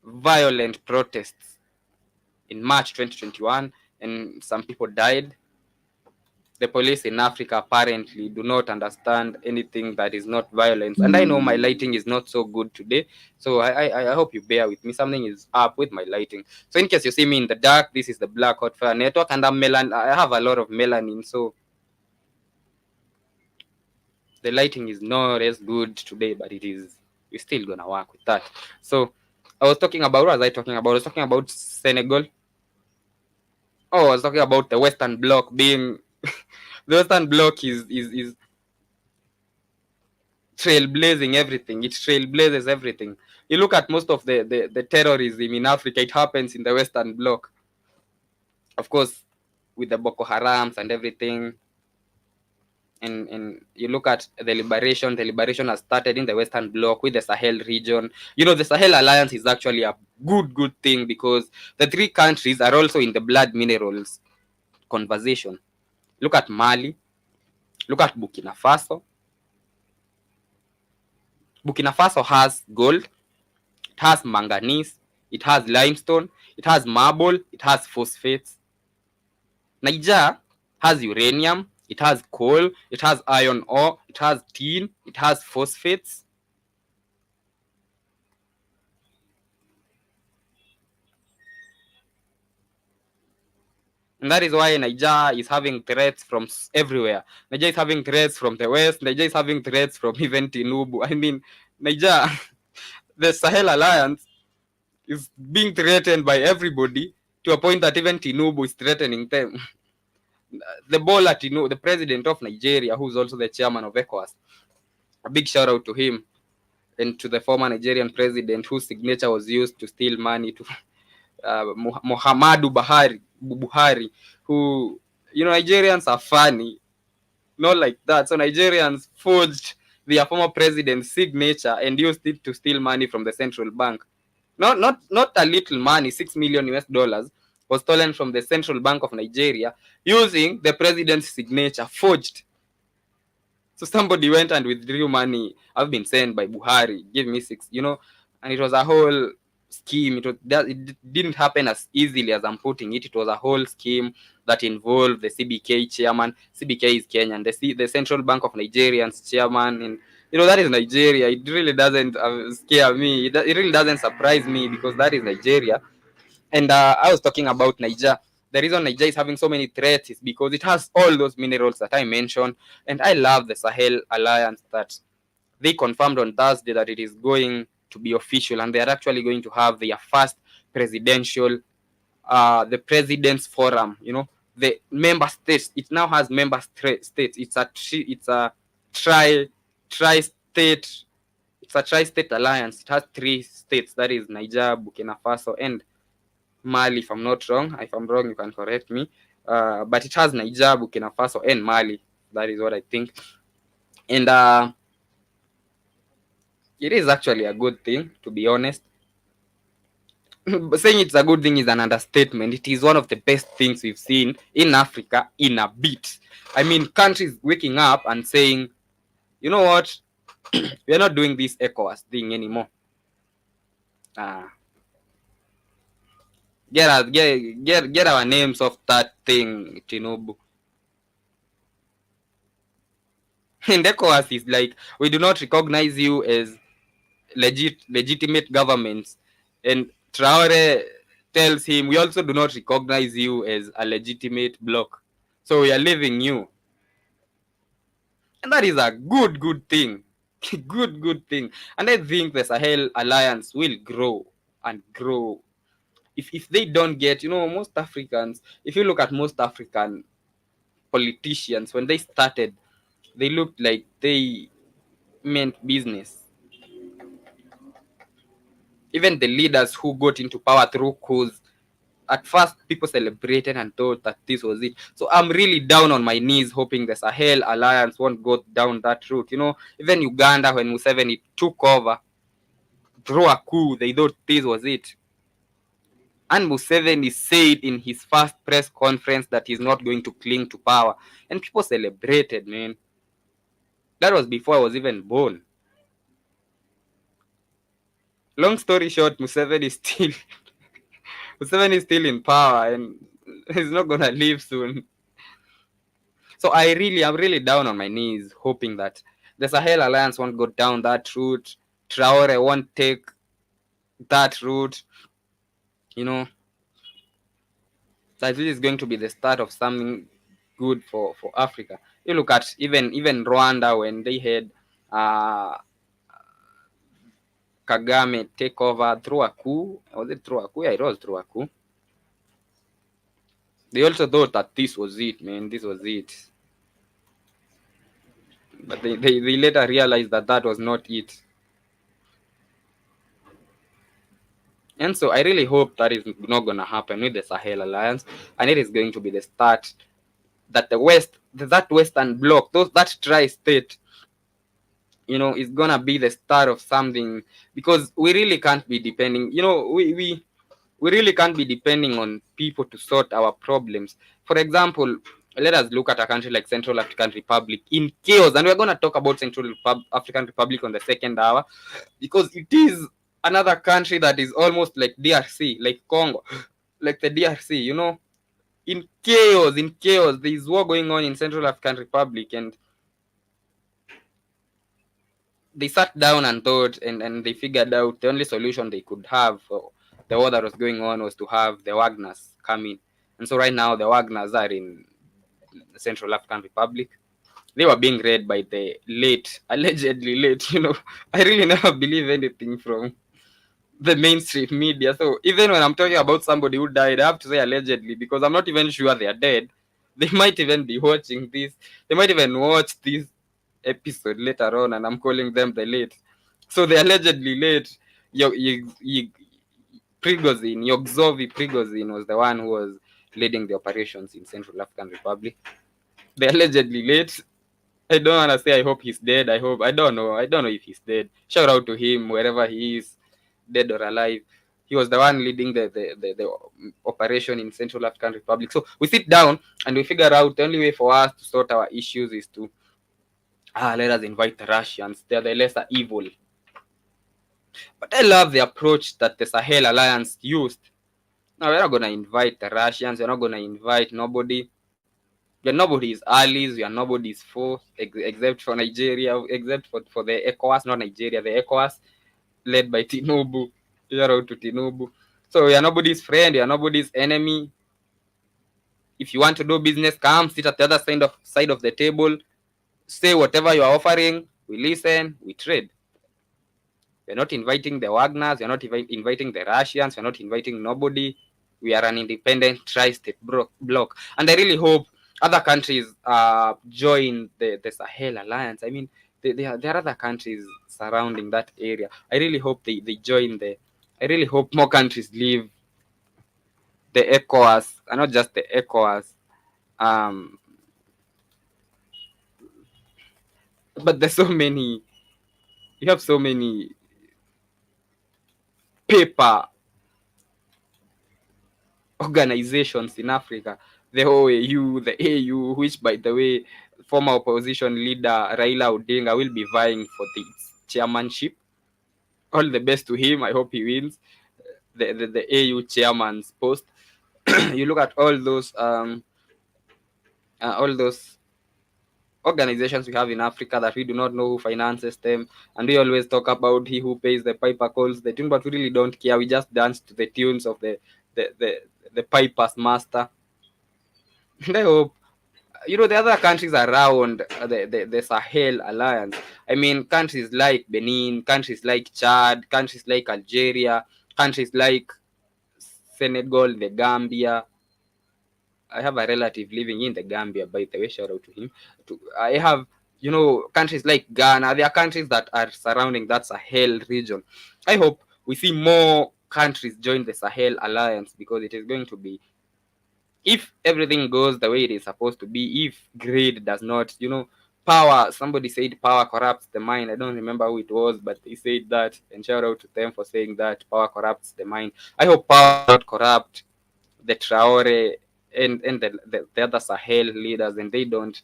violent protests in March 2021, and some people died. The police in Africa apparently do not understand anything that is not violence. And I know my lighting is not so good today, so I hope you bear with me. Something is up with my lighting. So in case you see me in the dark, this is the Black Hot Fire Network, and I have a lot of melanin, so The lighting is not as good today, but we're still gonna work with that. So I was talking about, what was I talking about? I was talking about Senegal. Oh, I was talking about the Western Bloc being the Western Bloc is trailblazing everything. It trailblazes everything. You look at most of the terrorism in Africa, it happens in the Western Bloc. Of course, with the Boko Harams and everything. And you look at the liberation has started in the Western Bloc with the Sahel region. You know, the Sahel Alliance is actually a good thing, because the three countries are also in the blood minerals conversation. Look at Mali, look at Burkina Faso. Burkina Faso has gold, it has manganese, it has limestone, it has marble, it has phosphates. Niger has uranium, it has coal, it has iron ore, it has tin, it has phosphates. And that is why Niger is having threats from everywhere. Niger is having threats from the west. Niger is having threats from even Tinubu. I mean, Niger, the Sahel Alliance is being threatened by everybody, to a point that even Tinubu is threatening them. The Bola Tinubu, the president of Nigeria, who's also the chairman of ECOWAS, a big shout out to him and to the former Nigerian president whose signature was used to steal money to Muhammadu Buhari, who, you know, Nigerians are funny, not like that. So Nigerians forged their former president's signature and used it to steal money from the central bank. Not a little money. $6 million was stolen from the Central Bank of Nigeria using the president's signature, forged. So somebody went and withdrew money I've been sent by Buhari, give me six, you know, and it was a whole scheme. It didn't happen as easily as I'm putting it. It was a whole scheme that involved the CBK chairman. CBK is Kenyan. The Central Bank of Nigerian's chairman, and you know, that is Nigeria. It really doesn't scare me. It really doesn't surprise me, because that is Nigeria. And I was talking about Niger. The reason Niger is having so many threats is because it has all those minerals that I mentioned. And I love the Sahel Alliance, that they confirmed on Thursday that it is going to be official, and they are actually going to have their first presidential, the President's Forum. You know, the member states. It now has member states. It's a tri-state. It's a tri-state alliance. It has 3 states. That is Niger, Burkina Faso, and Mali, if I'm not wrong. If I'm wrong, you can correct me. But it has Niger, Burkina Faso, and Mali. That is what I think. And it is actually a good thing, to be honest. Saying it's a good thing is an understatement. It is one of the best things we've seen in Africa in a bit. I mean, countries waking up and saying, you know what, we're not doing this ECOWAS thing anymore. Get our names off that thing, Tinubu. And ECOWAS is like, we do not recognize you as legitimate governments. And Traore tells him, we also do not recognize you as a legitimate bloc. So we are leaving you. And that is a good thing. good thing. And I think the Sahel Alliance will grow and grow. If they don't get, you know, most Africans, if you look at most African politicians, when they started, they looked like they meant business. Even the leaders who got into power through coups, at first people celebrated and thought that this was it. So I'm really down on my knees hoping the Sahel Alliance won't go down that route. You know, even Uganda, when Museveni took over through a coup, they thought this was it. And Museveni said in his first press conference that he's not going to cling to power. And people celebrated, man. That was before I was even born. Long story short, Museveni is still in power, and he's not gonna leave soon. So I'm really down on my knees, hoping that the Sahel Alliance won't go down that route. Traore won't take that route. You know, that this is going to be the start of something good for Africa. You look at even Rwanda when they had Kagame take over through a coup. Was it through a coup? Yeah, it was through a coup. They also thought that this was it, man. This was it. But they later realized that that was not it. And so I really hope that is not going to happen with the Sahel Alliance. And it is going to be the start that the West, that Western bloc, that tri-state, is going to be the start of something, because we really can't be depending, we really can't be depending on people to sort our problems. For example, let us look at a country like Central African Republic in chaos, and we're going to talk about Central African Republic on the second hour, because it is another country that is almost like DRC, like Congo, like the DRC, in chaos. There is war going on in Central African Republic, and they sat down and thought, and they figured out the only solution they could have for the war that was going on was to have the Wagners come in. And so right now the Wagners are in the Central African Republic. They were being read by the allegedly late, I really never believe anything from the mainstream media. So even when I'm talking about somebody who died, I have to say allegedly, because I'm not even sure they are dead. They might even be watching this. They might even watch this episode later on, and I'm calling them the late. So the allegedly late Prigozhin, Yogzovi Prigozhin, was the one who was leading the operations in Central African Republic. The allegedly late, I don't want to say I hope he's dead. I don't know if he's dead. Shout out to him wherever he is, dead or alive. He was the one leading the operation in Central African Republic. So we sit down and we figure out the only way for us to sort our issues is to let us invite the Russians. They're the lesser evil. But I love the approach that the Sahel Alliance used. Now, we're not going to invite the Russians. We're not going to invite nobody. We are nobody's allies. We are nobody's foes, except for Nigeria, except for the ECOWAS, not Nigeria, the ECOWAS, led by Tinubu. Shout out to Tinubu. So we are nobody's friend. We are nobody's enemy. If you want to do business, come sit at the other side of the table. Say whatever you are offering. We listen. We trade. We're not inviting the Wagners. We're not inviting the Russians. We're not inviting nobody. We are an independent tri-state bloc. And I really hope other countries join the Sahel Alliance. I mean, there are other countries surrounding that area. I really hope they join I really hope more countries leave the ECOWAS, and not just the ECOWAS. But there's so many. You have so many paper organizations in Africa. The OAU, the AU, which, by the way, former opposition leader Raila Odinga will be vying for the chairmanship. All the best to him. I hope he wins the AU chairman's post. You look at all those organizations we have in Africa that we do not know who finances them, and we always talk about he who pays the piper calls the tune, but we really don't care. We just dance to the tunes of the piper's master. And I hope the other countries around the Sahel Alliance. I mean, countries like Benin, countries like Chad, countries like Algeria, countries like Senegal, the Gambia. I have a relative living in the Gambia, by the way, shout out to him. I have, countries like Ghana. There are countries that are surrounding that Sahel region. I hope we see more countries join the Sahel Alliance, because it is going to be, if everything goes the way it is supposed to be, if greed does not, power, somebody said power corrupts the mind. I don't remember who it was, but they said that, and shout out to them for saying that power corrupts the mind. I hope power does not corrupt the Traore and the other Sahel leaders, and they don't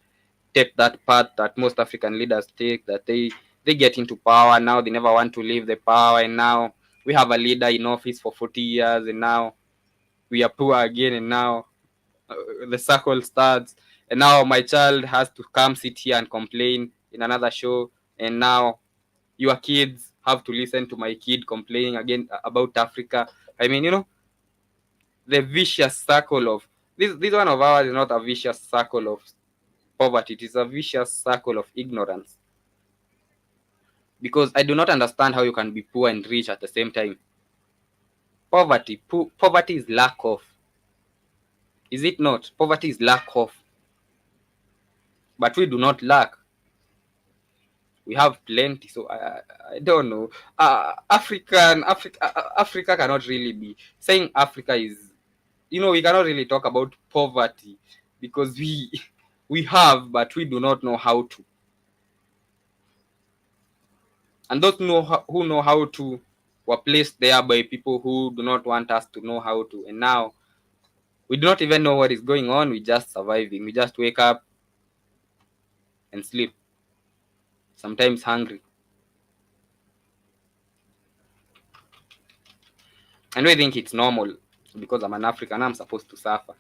take that path that most African leaders take, that they get into power. Now they never want to leave the power, and now we have a leader in office for 40 years, and now we are poor again, and now the circle starts, and now my child has to come sit here and complain in another show, and now your kids have to listen to my kid complaining again about Africa. I mean, the vicious circle of This one of ours is not a vicious circle of poverty. It is a vicious circle of ignorance. Because I do not understand how you can be poor and rich at the same time. Poverty is lack of. Is it not? Poverty is lack of. But we do not lack. We have plenty. So I don't know. Africa cannot really be saying Africa is. We cannot really talk about poverty because we have, but we do not know how to. And those who know how to were placed there by people who do not want us to know how to. And now we do not even know what is going on. We just surviving. We just wake up and sleep. Sometimes hungry. And we think it's normal because I'm an African. I'm supposed to suffer.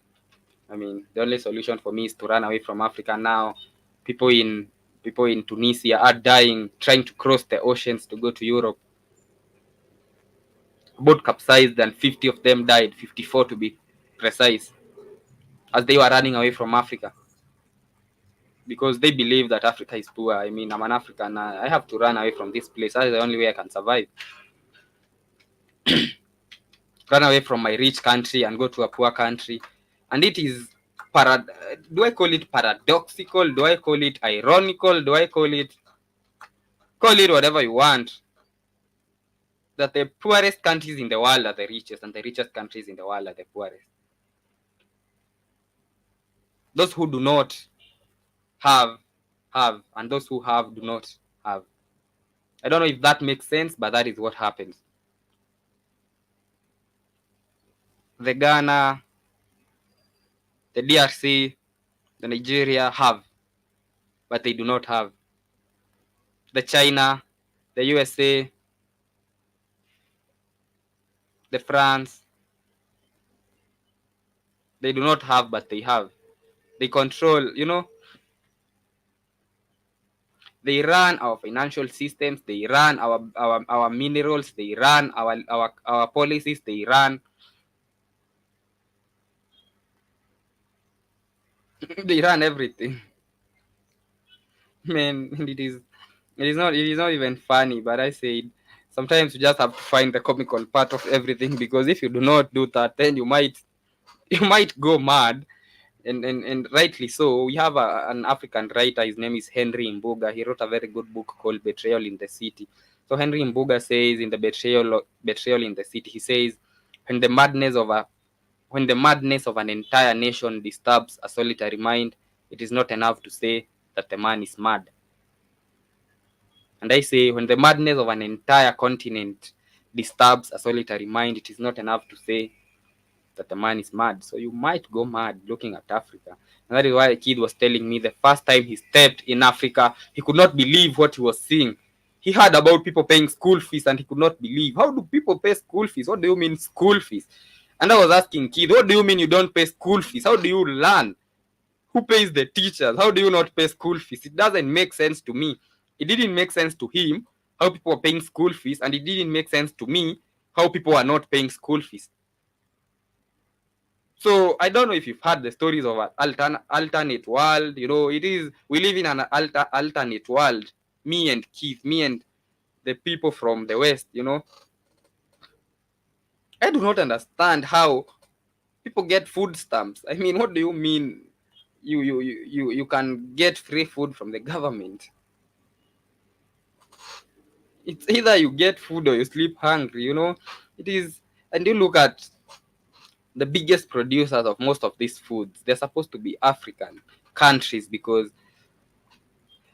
I mean, the only solution for me is to run away from Africa now. People in Tunisia are dying, trying to cross the oceans to go to Europe. Boat capsized and 50 of them died, 54 to be precise, as they were running away from Africa. Because they believe that Africa is poor. I mean, I'm an African. I have to run away from this place. That is the only way I can survive. Run away from my rich country and go to a poor country. And it is, do I call it paradoxical? Do I call it ironical? Do I call it whatever you want? That the poorest countries in the world are the richest, and the richest countries in the world are the poorest. Those who do not have, and those who have do not have. I don't know if that makes sense, but that is what happens. The Ghana, the DRC, the Nigeria have, but they do not have. The China, the USA, the France, they do not have, but they have. They control, they run our financial systems, they run our minerals, they run our policies, they run everything. Man, it is not even funny, but I said sometimes you just have to find the comical part of everything, because if you do not do that, then you might go mad. And rightly so. We have an African writer. His name is Henry Mbuga. He wrote a very good book called Betrayal in the City. So Henry Mbuga says in the Betrayal in the City, he says, when the madness of an entire nation disturbs a solitary mind, it is not enough to say that the man is mad. And I say, when the madness of an entire continent disturbs a solitary mind, it is not enough to say that the man is mad. So you might go mad looking at Africa. And that is why the kid was telling me the first time he stepped in Africa, he could not believe what he was seeing. He heard about people paying school fees and he could not believe. How do people pay school fees? What do you mean school fees? And I was asking kid, what do you mean you don't pay school fees? How do you learn? Who pays the teachers? How do you not pay school fees? It doesn't make sense to me. It didn't make sense to him how people are paying school fees, and it didn't make sense to me how people are not paying school fees. So I don't know if you've heard the stories of an alternate world. We live in an alternate world. Me and Keith, me and the people from the West, I do not understand how people get food stamps. I mean, what do you mean you can get free food from the government? It's either you get food or you sleep hungry, It is, and you look at the biggest producers of most of these foods, they're supposed to be African countries, because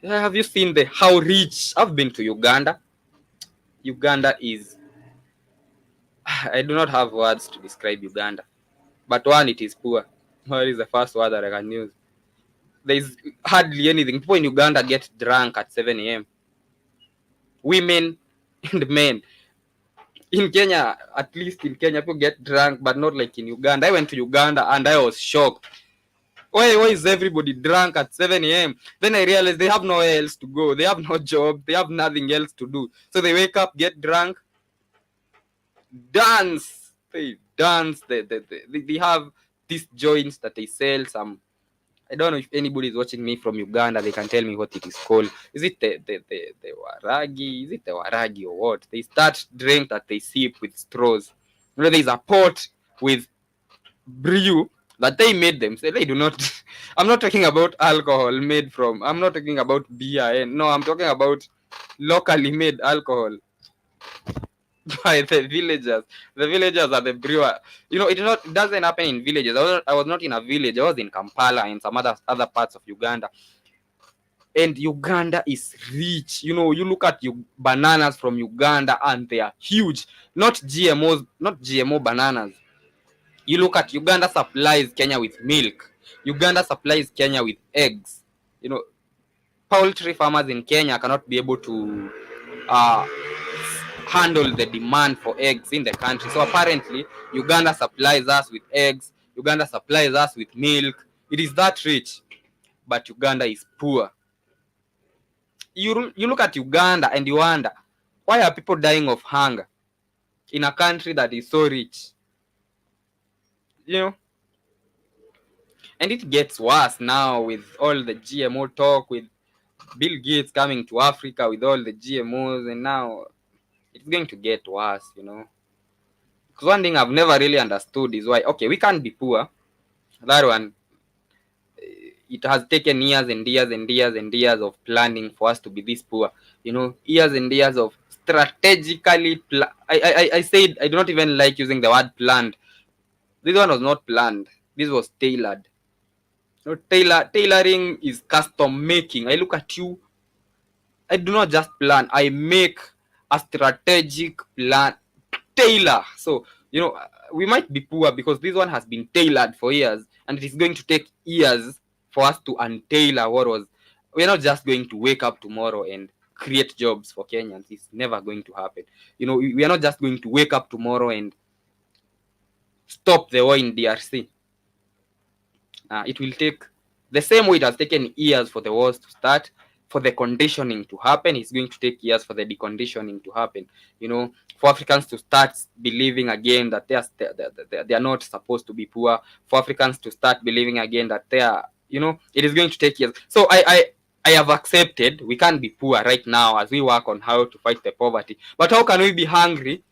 have you seen how rich? I've been to Uganda. Uganda is, I do not have words to describe Uganda. But one, it is poor. What is the first word that I can use? There is hardly anything. People in Uganda get drunk at 7 a.m. Women and men. In Kenya, at least in Kenya, people get drunk, but not like in Uganda. I went to Uganda and I was shocked. Why is everybody drunk at 7 a.m.? Then I realized they have nowhere else to go. They have no job. They have nothing else to do. So they wake up, get drunk, dance. They dance. They have these joints that they sell. Some, I don't know if anybody is watching me from Uganda, they can tell me what it is called. Is it the waragi? Is it the waragi or what? They start drink that they sip with straws. You know, there's a pot with brew that they made them. So they do not. I'm not talking about alcohol made from. I'm not talking about beer. No, I'm talking about locally made alcohol by the villagers. The villagers are the brewer. You know, it doesn't happen in villages. I was not in a village. I was in Kampala and some other parts of Uganda. And Uganda is rich. You know, you look at bananas from Uganda and they are huge. Not GMOs, not GMO bananas. You look at Uganda supplies Kenya with milk. Uganda supplies Kenya with eggs. You know, poultry farmers in Kenya cannot be able to handle the demand for eggs in the country. So apparently, Uganda supplies us with eggs. Uganda supplies us with milk. It is that rich, but Uganda is poor. You look at Uganda and you wonder, why are people dying of hunger in a country that is so rich? You know, and it gets worse now with all the GMO talk, with Bill Gates coming to Africa with all the GMOs, and now it's going to get worse, you know. Because one thing I've never really understood is why, okay, we can't be poor. That one, it has taken years and years and years and years of planning for us to be this poor. You know, years and years of strategically I said, I do not even like using the word planned. This one was not planned. This was tailored. You know, tailoring is custom making. I look at you. I do not just plan. I make a strategic plan. Tailor. So, you know, we might be poor because this one has been tailored for years, and it is going to take years for us to untailor what was. We're not just going to wake up tomorrow and create jobs for Kenyans. It's never going to happen. You know, we are not just going to wake up tomorrow and stop the war in DRC. It will take the same way it has taken years for the wars to start. For the conditioning to happen, it's going to take years for the deconditioning to happen. You know, for Africans to start believing again that they are not supposed to be poor. For Africans to start believing again that they are, you know, it is going to take years. So I have accepted we can't be poor right now as we work on how to fight the poverty. But how can we be hungry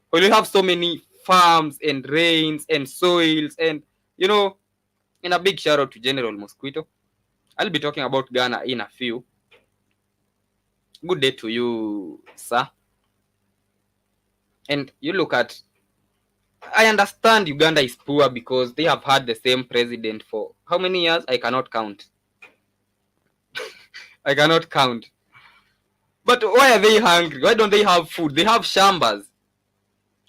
when we have so many farms and rains and soils? And, you know, in a big shout out to General Mosquito. I'll be talking about Ghana in a few. Good day to you, sir. And you look at, I understand Uganda is poor because they have had the same president for how many years? I cannot count. I cannot count. But why are they hungry? Why don't they have food? They have shambas.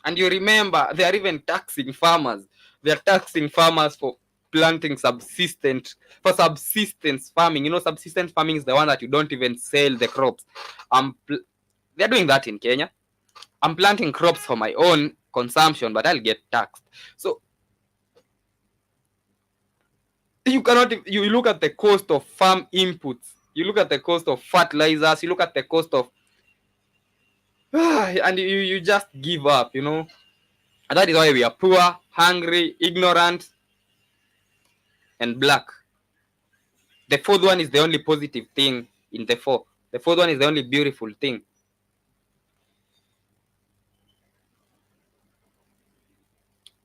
And you remember, they are even taxing farmers. They are taxing farmers for planting subsistence farming. You know, subsistence farming is the one that you don't even sell the crops. They're doing that in Kenya. I'm planting crops for my own consumption, but I'll get taxed. So you cannot. You look at the cost of farm inputs. You look at the cost of fertilizers. You look at the cost of, and you just give up. You know, and that is why we are poor, hungry, ignorant, and black. The fourth one is the only positive thing in the four. The fourth one is the only beautiful thing.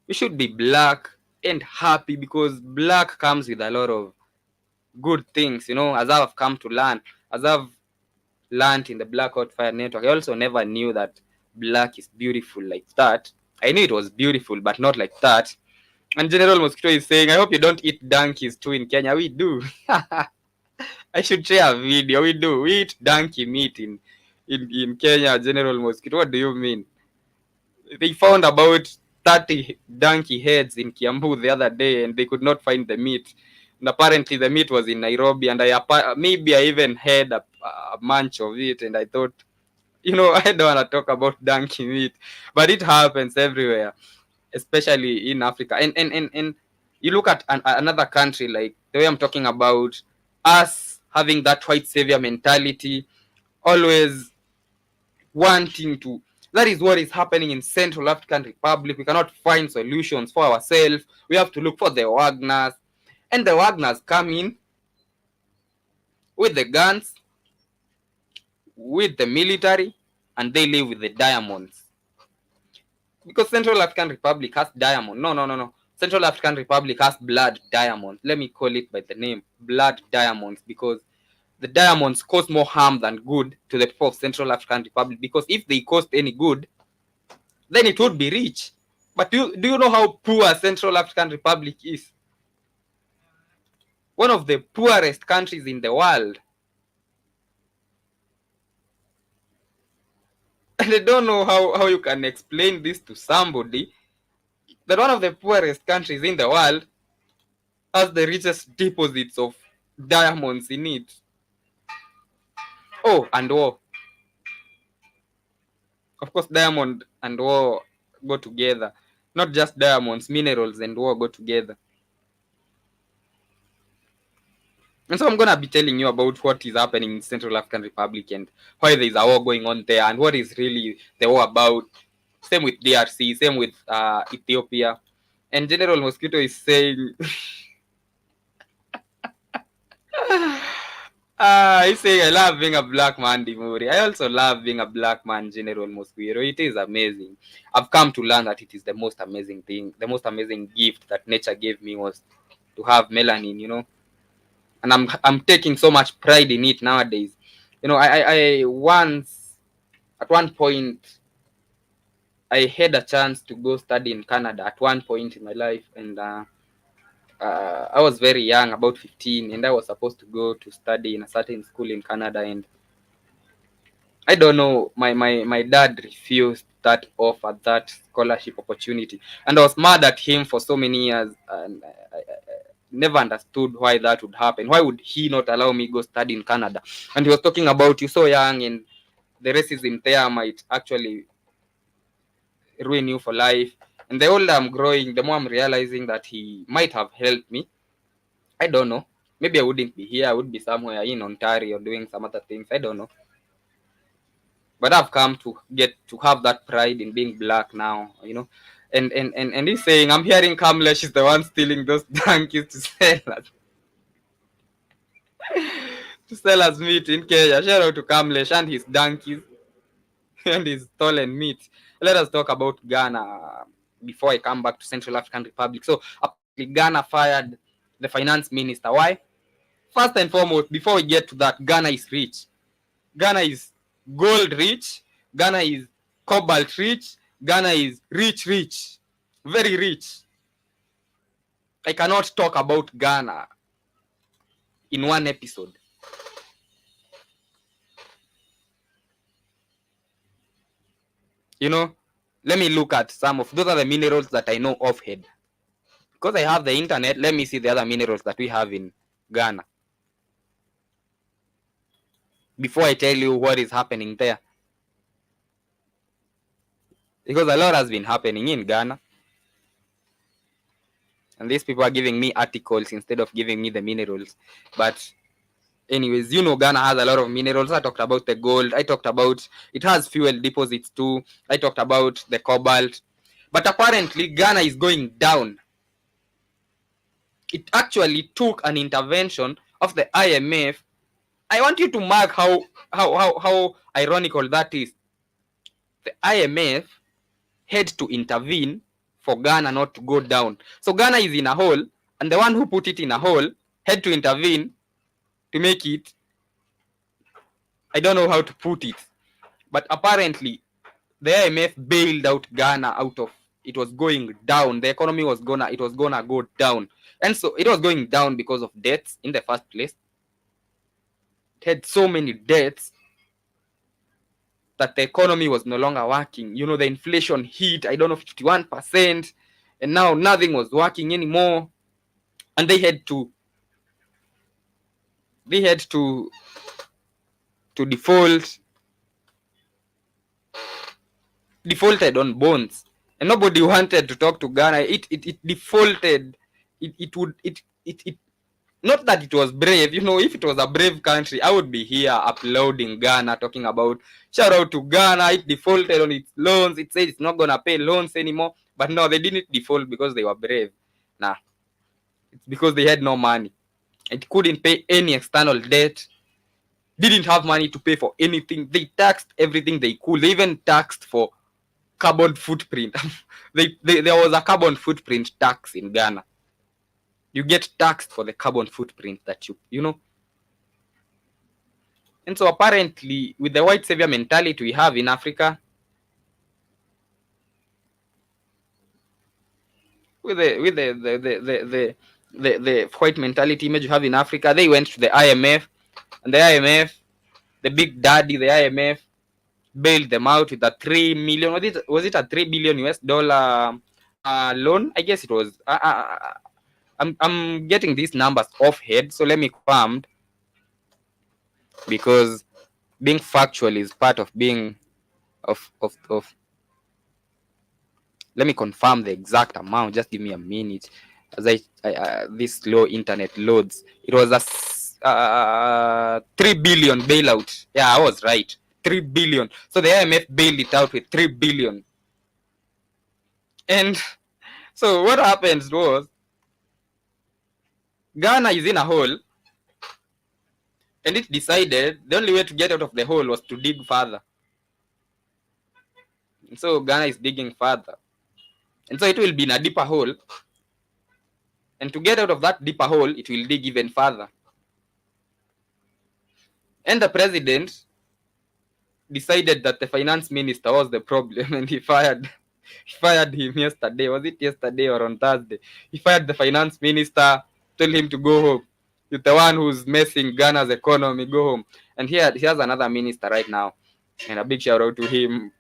We should be black and happy because black comes with a lot of good things, you know, as I've come to learn, as I've learned in the Blackout Fire Network. I also never knew that black is beautiful like that. I knew it was beautiful, but not like that. And General Mosquito is saying, I hope you don't eat donkeys too in Kenya. We do. I should share a video. We do. We eat donkey meat in Kenya, General Mosquito. What do you mean? They found about 30 donkey heads in Kiambu the other day, and they could not find the meat. And apparently the meat was in Nairobi, and maybe I even had a munch of it, and I thought, you know, I don't want to talk about donkey meat, but it happens everywhere, especially in Africa. And you look at another country, like the way I'm talking about, us having that white savior mentality, always wanting to That is what is happening in Central African Republic. We cannot find solutions for ourselves. We have to look for the Wagners. And the Wagners come in with the guns, with the military, and they live with the diamonds. Because Central African Republic has diamond. No. Central African Republic has blood diamonds. Let me call it by the name blood diamonds, because the diamonds cause more harm than good to the people of Central African Republic. Because if they caused any good, then it would be rich. But do you know how poor Central African Republic is? One of the poorest countries in the world. And I don't know how you can explain this to somebody, that one of the poorest countries in the world has the richest deposits of diamonds in it. Oh, and war. Of course, diamond and war go together. Not just diamonds, minerals and war go together. And so I'm going to be telling you about what is happening in Central African Republic and why there is a war going on there and what is really the war about. Same with DRC, same with Ethiopia. And General Mosquito is saying... he's saying, I love being a black man, Dimuri. I also love being a black man, General Mosquito. It is amazing. I've come to learn that it is the most amazing thing. The most amazing gift that nature gave me was to have melanin, you know. And I'm taking so much pride in it nowadays. You know, I once, at one point, I had a chance to go study in Canada at one point in my life, and I was very young, about 15, and I was supposed to go to study in a certain school in Canada, and I don't know, my dad refused that offer, that scholarship opportunity, and I was mad at him for so many years, and I never understood why that would happen. Why would he not allow me go study in Canada? And he was talking about, you're so young and the racism there might actually ruin you for life. And the older I'm growing, the more I'm realizing that he might have helped me. I don't know. Maybe I wouldn't be here. I would be somewhere in Ontario doing some other things. I don't know. But I've come to get to have that pride in being black now, you know. And he's saying, I'm hearing Kamlesh is the one stealing those donkeys to sell us. To sell us meat in Kenya. Shout out to Kamlesh and his donkeys and his stolen meat. Let us talk about Ghana before I come back to Central African Republic. So Ghana fired the finance minister. Why? First and foremost, before we get to that, Ghana is rich. Ghana is gold rich. Ghana is cobalt rich. Ghana is rich. Very rich. I cannot talk about Ghana in one episode. You know, let me look at some of those are the minerals that I know offhand. Because I have the internet, let me see the other minerals that we have in Ghana before I tell you what is happening there. Because a lot has been happening in Ghana. And these people are giving me articles instead of giving me the minerals. But anyways, you know, Ghana has a lot of minerals. I talked about the gold. I talked about it has fuel deposits too. I talked about the cobalt. But apparently, Ghana is going down. It actually took an intervention of the IMF. I want you to mark how ironical that is. The IMF had to intervene for Ghana not to go down. So Ghana is in a hole, and the one who put it in a hole had to intervene to make it. I don't know how to put it, but apparently the IMF bailed out Ghana out of it was going down. The economy was gonna go down, and so it was going down because of debts in the first place. It had so many debts that the economy was no longer working. You know, the inflation hit, I don't know, 51%, and now nothing was working anymore, and they had to defaulted on bonds, and nobody wanted to talk to Ghana. It defaulted. It not that it was brave, if it was a brave country, I would be here uploading Ghana, talking about shout out to Ghana, it defaulted on its loans, it said it's not gonna pay loans anymore. But no, they didn't default because they were brave. Nah, it's because they had no money. It couldn't pay any external debt, didn't have money to pay for anything. They taxed everything they could. They even taxed for carbon footprint. There was a carbon footprint tax in Ghana. You get taxed for the carbon footprint that you know. And so apparently, with the white savior mentality we have in Africa, with the white mentality image you have in Africa, they went to the IMF, and the IMF, the big daddy, the IMF, bailed them out with a 3 million. Was it a 3 billion US dollar loan? I guess it was. I'm getting these numbers off head, so let me confirm, because being factual is part of being of. Let me confirm the exact amount. Just give me a minute as this slow internet loads. It was a 3 billion bailout. Yeah, I was right. 3 billion. So the IMF bailed it out with 3 billion. And so what happened was, Ghana is in a hole, and it decided the only way to get out of the hole was to dig further. And so Ghana is digging further. And so it will be in a deeper hole. And to get out of that deeper hole, it will dig even further. And the president decided that the finance minister was the problem, and he fired him yesterday. Was it yesterday or on Thursday? He fired the finance minister, told him to go home. You're the one who's messing Ghana's economy, go home. And he has another minister right now. And a big shout out to him.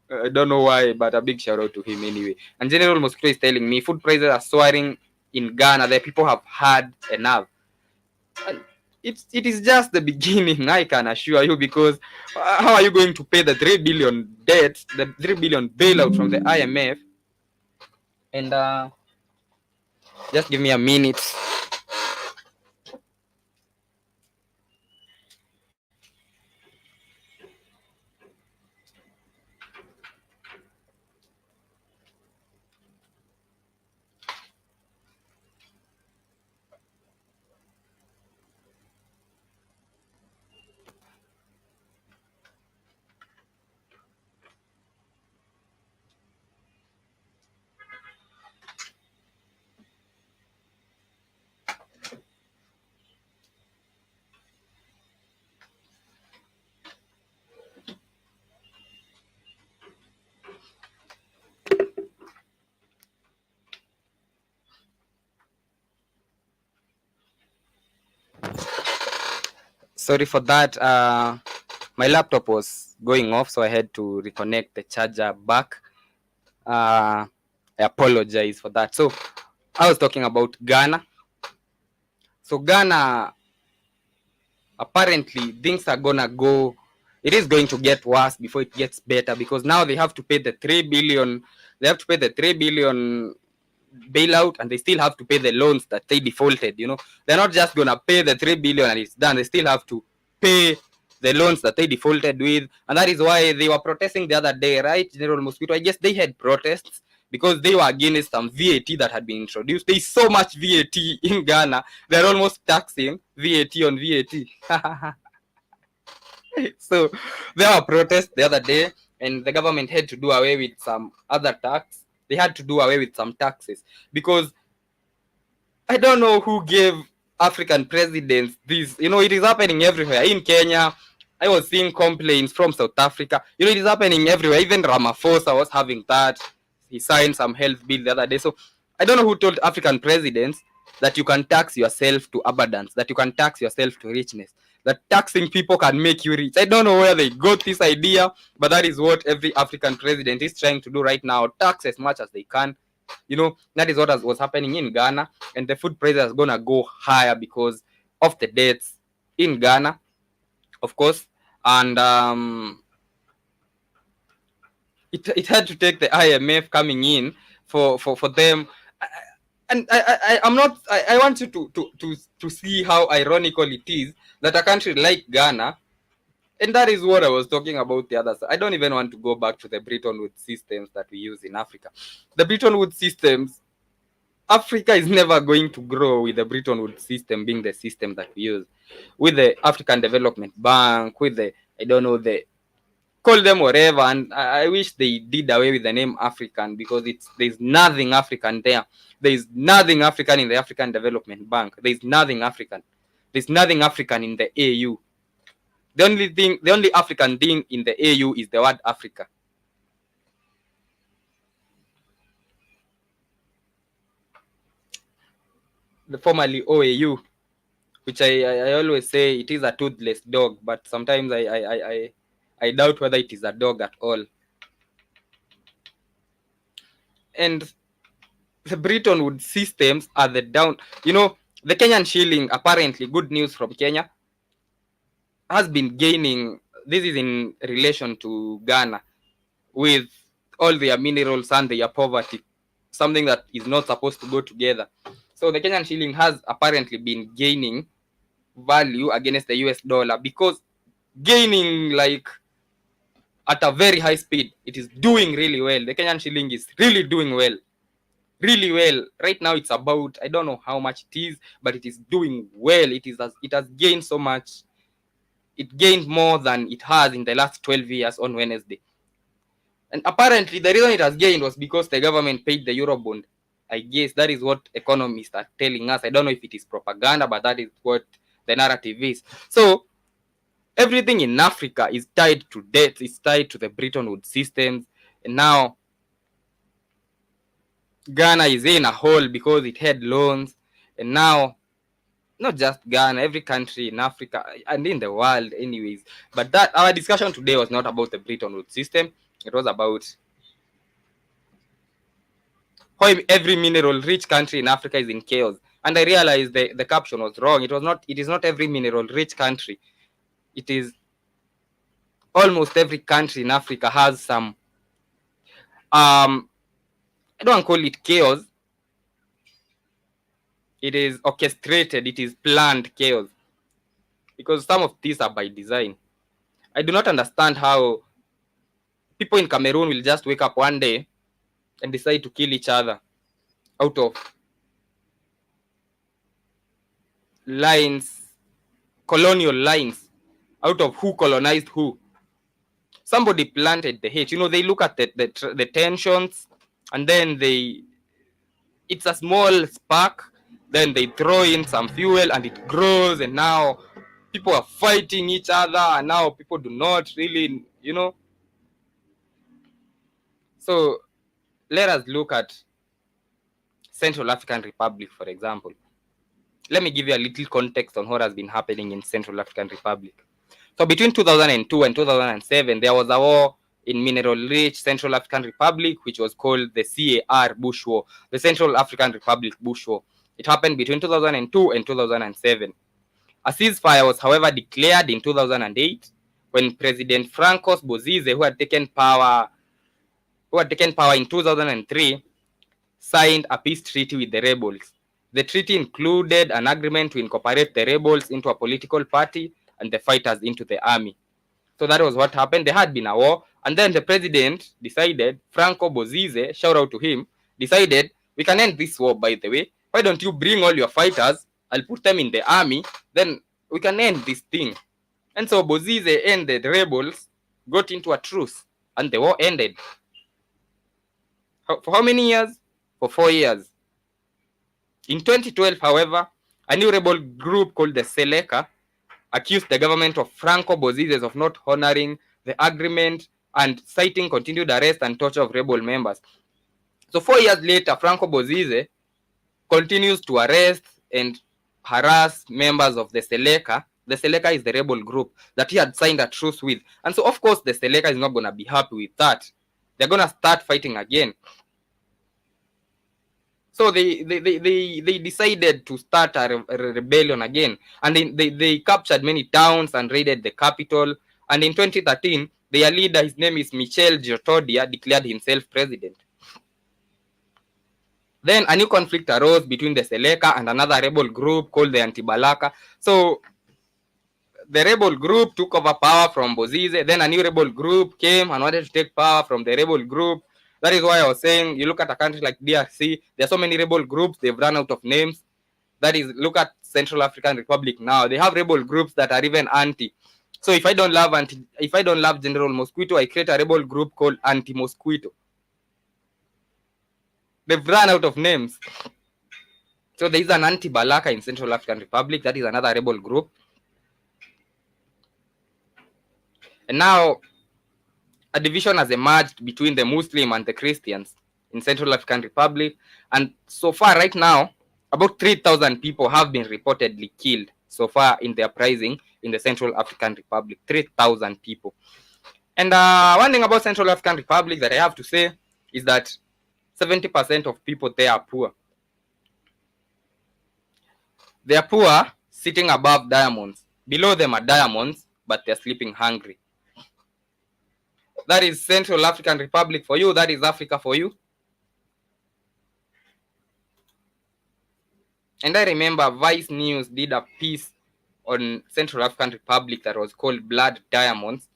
I don't know why, but a big shout out to him anyway. And General Mosquito is telling me food prices are soaring in Ghana. The people have had enough. And it is just the beginning, I can assure you, because how are you going to pay the 3 billion debt, the 3 billion bailout from the IMF? And just give me a minute. Sorry for that. My laptop was going off, so I had to reconnect the charger back. I apologize for that. So I was talking about Ghana. So Ghana, apparently things are gonna go. It is going to get worse before it gets better, because now they have to pay the 3 billion. They have to pay the 3 billion bailout, and they still have to pay the loans that they defaulted. They're not just gonna pay the 3 billion and it's done. They still have to pay the loans that they defaulted with, and that is why they were protesting the other day, right, General Mosquito? I guess they had protests because they were against some VAT that had been introduced. There's so much VAT in Ghana, they're almost taxing VAT on VAT. So there were protests the other day, and the government had to do away with some other tax. They had to do away with some taxes, because I don't know who gave African presidents this. It is happening everywhere. In Kenya, I was seeing complaints from South Africa. It is happening everywhere. Even Ramaphosa was having that. He signed some health bill the other day. So I don't know who told African presidents that you can tax yourself to abundance, that you can tax yourself to richness, that taxing people can make you rich. I don't know where they got this idea, but that is what every African president is trying to do right now. Tax as much as they can. That is what was happening in Ghana, and the food prices are gonna go higher because of the debts in Ghana, of course. And it had to take the IMF coming in for them. And I'm not. I want you to see how ironical it is that a country like Ghana, and that is what I was talking about the other side. I don't even want to go back to the Bretton Woods systems that we use in Africa. The Bretton Woods systems, Africa is never going to grow with the Bretton Woods system being the system that we use. With the African Development Bank, with the, I don't know, the, call them whatever, and I wish they did away with the name African, because there's nothing African there. There's nothing African in the African Development Bank. There's nothing African. There's nothing African in the AU. The only African thing in the AU is the word Africa. The formerly OAU, which I always say it is a toothless dog, but sometimes I doubt whether it is a dog at all. And the Bretton Woods systems are the down. You know, the Kenyan shilling, apparently, good news from Kenya, has been gaining. This is in relation to Ghana, with all their minerals and their poverty, something that is not supposed to go together. So the Kenyan shilling has apparently been gaining value against the US dollar, because gaining like at a very high speed. It is doing really well. The Kenyan shilling is really doing well. Really well. Right now it's about, I don't know how much it is, but it is doing well. It has gained so much. It gained more than it has in the last 12 years on Wednesday. And apparently the reason it has gained was because the government paid the Eurobond. I guess that is what economists are telling us. I don't know if it is propaganda, but that is what the narrative is. So everything in Africa is tied to debt, is tied to the Bretton Woods systems. And now Ghana is in a hole because it had loans. And now, not just Ghana, every country in Africa and in the world anyways. But that our discussion today was not about the Bretton Woods system. It was about how every mineral rich country in Africa is in chaos. And I realized the caption was wrong. It is not every mineral rich country. It is almost every country in Africa has some I don't call it chaos. It is orchestrated, it is planned chaos. Because some of these are by design. I do not understand how people in Cameroon will just wake up one day and decide to kill each other out of lines, colonial lines, out of who colonized who. Somebody planted the hate. You know, they look at the tensions, and then it's a small spark, then they throw in some fuel and it grows, and now people are fighting each other, and now people do not really, you know. So let us look at Central African Republic, for example. Let me give you a little context on what has been happening in Central African Republic. So between 2002 and 2007, there was a war in mineral-rich Central African Republic, which was called the CAR Bush War, the Central African Republic Bush War. It happened between 2002 and 2007. A ceasefire was, however, declared in 2008 when President Francois Bozize, who had taken power in 2003, signed a peace treaty with the rebels. The treaty included an agreement to incorporate the rebels into a political party and the fighters into the army. So that was what happened. There had been a war, and then the president decided, Franco Bozize, shout out to him, decided, we can end this war, by the way. Why don't you bring all your fighters? I'll put them in the army, then we can end this thing. And so Bozize and the rebels got into a truce, and the war ended. For how many years? For 4 years. In 2012, however, a new rebel group called the Seleka accused the government of Franco Bozize of not honoring the agreement and citing continued arrest and torture of rebel members. So 4 years later, Franco Bozize continues to arrest and harass members of the Seleka. The Seleka is the rebel group that he had signed a truce with. And so, of course, the Seleka is not going to be happy with that. They're going to start fighting again. So they decided to start a rebellion again. And they captured many towns and raided the capital. And in 2013, their leader, his name is Michel Djotodia, declared himself president. Then a new conflict arose between the Seleka and another rebel group called the Anti-Balaka. So the rebel group took over power from Bozize. Then a new rebel group came and wanted to take power from the rebel group. That is why I was saying, you look at a country like DRC, there are so many rebel groups, they've run out of names. That is, look at Central African Republic now. They have rebel groups that are even anti. So if I don't love General Mosquito, I create a rebel group called Anti-Mosquito. They've run out of names. So there is an Anti-Balaka in Central African Republic. That is another rebel group. And now a division has emerged between the Muslim and the Christians in Central African Republic. And so far right now, about 3,000 people have been reportedly killed so far in the uprising in the Central African Republic. 3,000 people. And one thing about Central African Republic that I have to say is that 70% of people there are poor. They are poor, sitting above diamonds. Below them are diamonds, but they're sleeping hungry. That is Central African Republic for you. That is Africa for you. And I remember Vice News did a piece on Central African Republic that was called Blood Diamonds.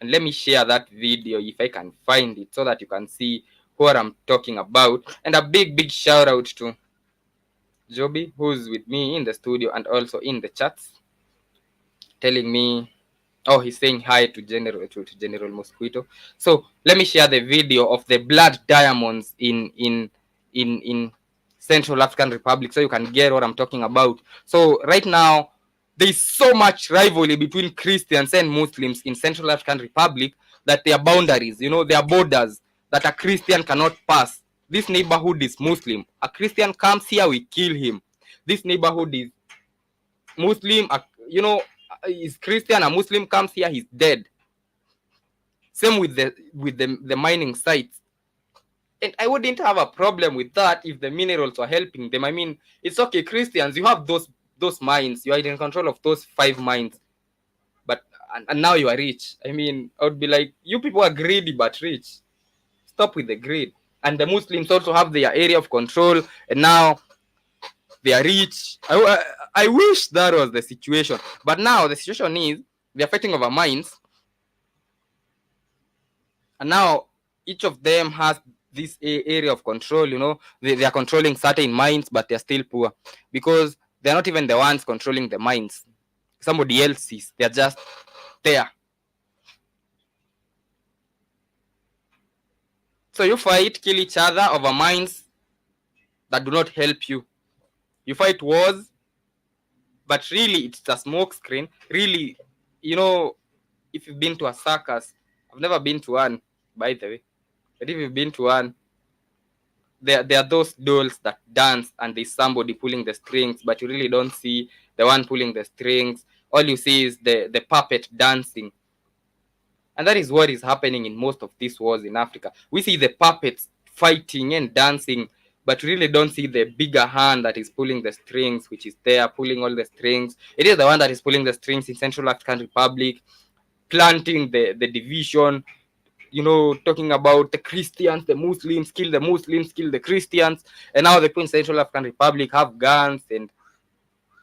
And let me share that video if I can find it so that you can see what I'm talking about. And a big shout out to Joby, who's with me in the studio and also in the chats, telling me, oh, he's saying hi to General Mosquito. So let me share the video of the Blood Diamonds in Central African Republic so you can get what I'm talking about. So right now, there's so much rivalry between Christians and Muslims in Central African Republic that there are boundaries, there are borders that a Christian cannot pass. This neighborhood is Muslim. A Christian comes here, we kill him. This neighborhood is Muslim, is Christian, a Muslim comes here, he's dead. Same with the mining sites. And I wouldn't have a problem with that if the minerals were helping them. I mean, it's okay, Christians, you have those mines, you are in control of those 5 mines, but and now you are rich. I mean, I would be like, you people are greedy but rich. Stop with the greed. And the Muslims also have their area of control, and now they are rich. I wish that was the situation, but now the situation is they are fighting over mines, and now each of them has this area of control. They are controlling certain mines, but they are still poor because they're not even the ones controlling the mines. Somebody else is. They're just there. So you fight, kill each other over mines that do not help you. You fight wars, but really it's a smoke screen. Really, if you've been to a circus, I've never been to one, by the way, but if you've been to one, there are those dolls that dance and there's somebody pulling the strings, but you really don't see the one pulling the strings. All you see is the puppet dancing. And that is what is happening in most of these wars in Africa. We see the puppets fighting and dancing, but we really don't see the bigger hand that is pulling the strings, which is there pulling all the strings. It is the one that is pulling the strings in Central African Republic, planting the division, talking about the Christians, the Muslims, kill the Christians. And now the people in Central African Republic have guns and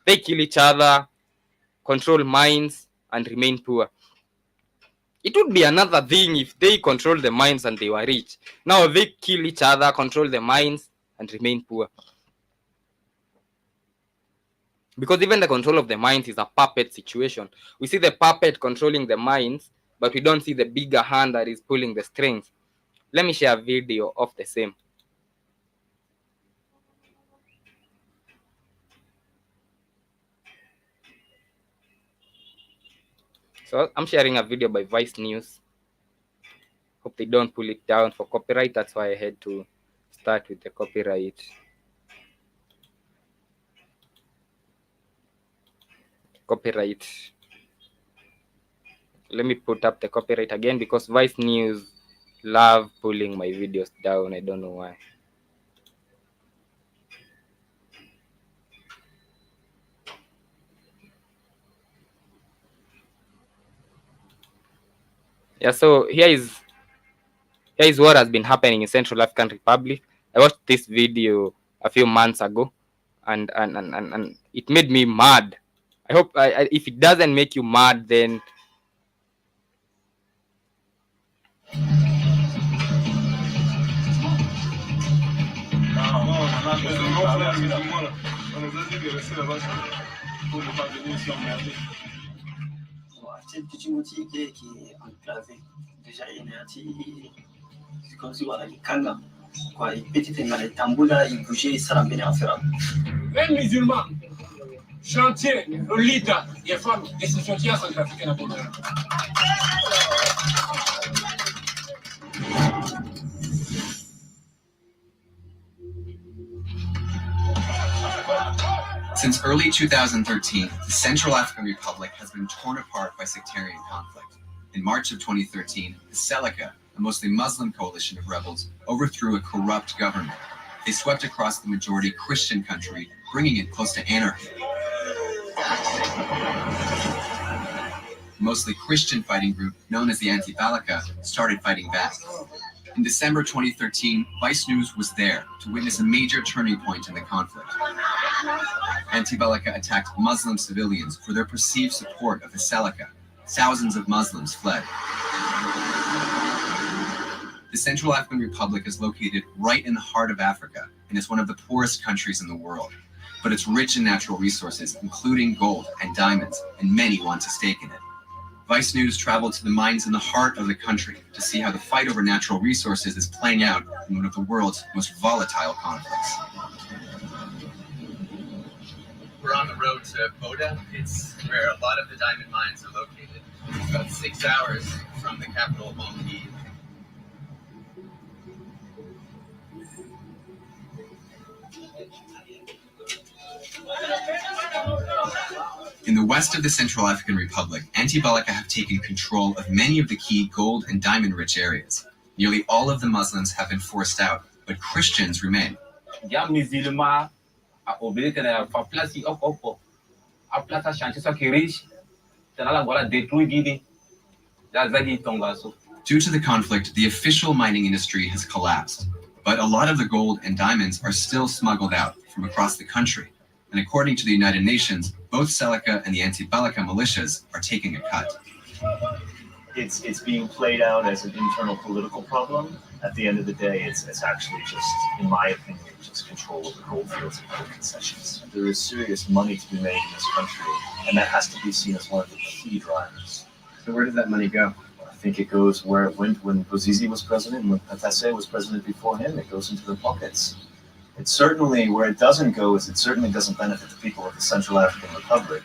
they kill each other, control mines, and remain poor. It would be another thing if they control the mines and they were rich. Now they kill each other, control the mines, and remain poor. Because even the control of the mines is a puppet situation. We see the puppet controlling the mines, but we don't see the bigger hand that is pulling the strings. Let me share a video of the same. So I'm sharing a video by Vice News. Hope they don't pull it down for copyright. That's why I had to start with the copyright. Let me put up the copyright again because Vice News love pulling my videos down. I don't know why. Yeah, so here is what has been happening in Central African Republic. I watched this video a few months ago, and it made me mad. I hope if it doesn't make you mad, then Acel Kichimoti qui est enclavé. Déjà, il est c'est comme si voilà, il kanga. Quoi, il petit les tamboula, il bougeait, il s'en venait en faire. Un musulman, chantier, le leader des femmes de ce chantier centrafricain. Since early 2013, the Central African Republic has been torn apart by sectarian conflict. In March of 2013, the Seleka, a mostly Muslim coalition of rebels, overthrew a corrupt government. They swept across the majority Christian country, bringing it close to anarchy. A mostly Christian fighting group known as the Anti-Balaka started fighting back. In December 2013, Vice News was there to witness a major turning point in the conflict. Anti-Balaka attacked Muslim civilians for their perceived support of the Seleka. Thousands of Muslims fled. The Central African Republic is located right in the heart of Africa and is one of the poorest countries in the world. But it's rich in natural resources, including gold and diamonds, and many want a stake in it. Vice News traveled to the mines in the heart of the country to see how the fight over natural resources is playing out in one of the world's most volatile conflicts. We're on the road to Boda. It's where a lot of the diamond mines are located. It's about 6 hours from the capital, Bangui. In the west of the Central African Republic, Anti-Balaka have taken control of many of the key gold and diamond-rich areas. Nearly all of the Muslims have been forced out, but Christians remain. Due to the conflict, the official mining industry has collapsed, but a lot of the gold and diamonds are still smuggled out from across the country. And according to the United Nations, both Seleka and the Anti-Balaka militias are taking a cut. It's being played out as an internal political problem. At the end of the day, it's actually just, in my opinion, just control of the gold fields and gold concessions. There is serious money to be made in this country, and that has to be seen as one of the key drivers. So where does that money go? I think it goes where it went when Bozizi was president, and when Patase was president before him. It goes into their pockets. It's certainly, where it doesn't go is it certainly doesn't benefit the people of the Central African Republic.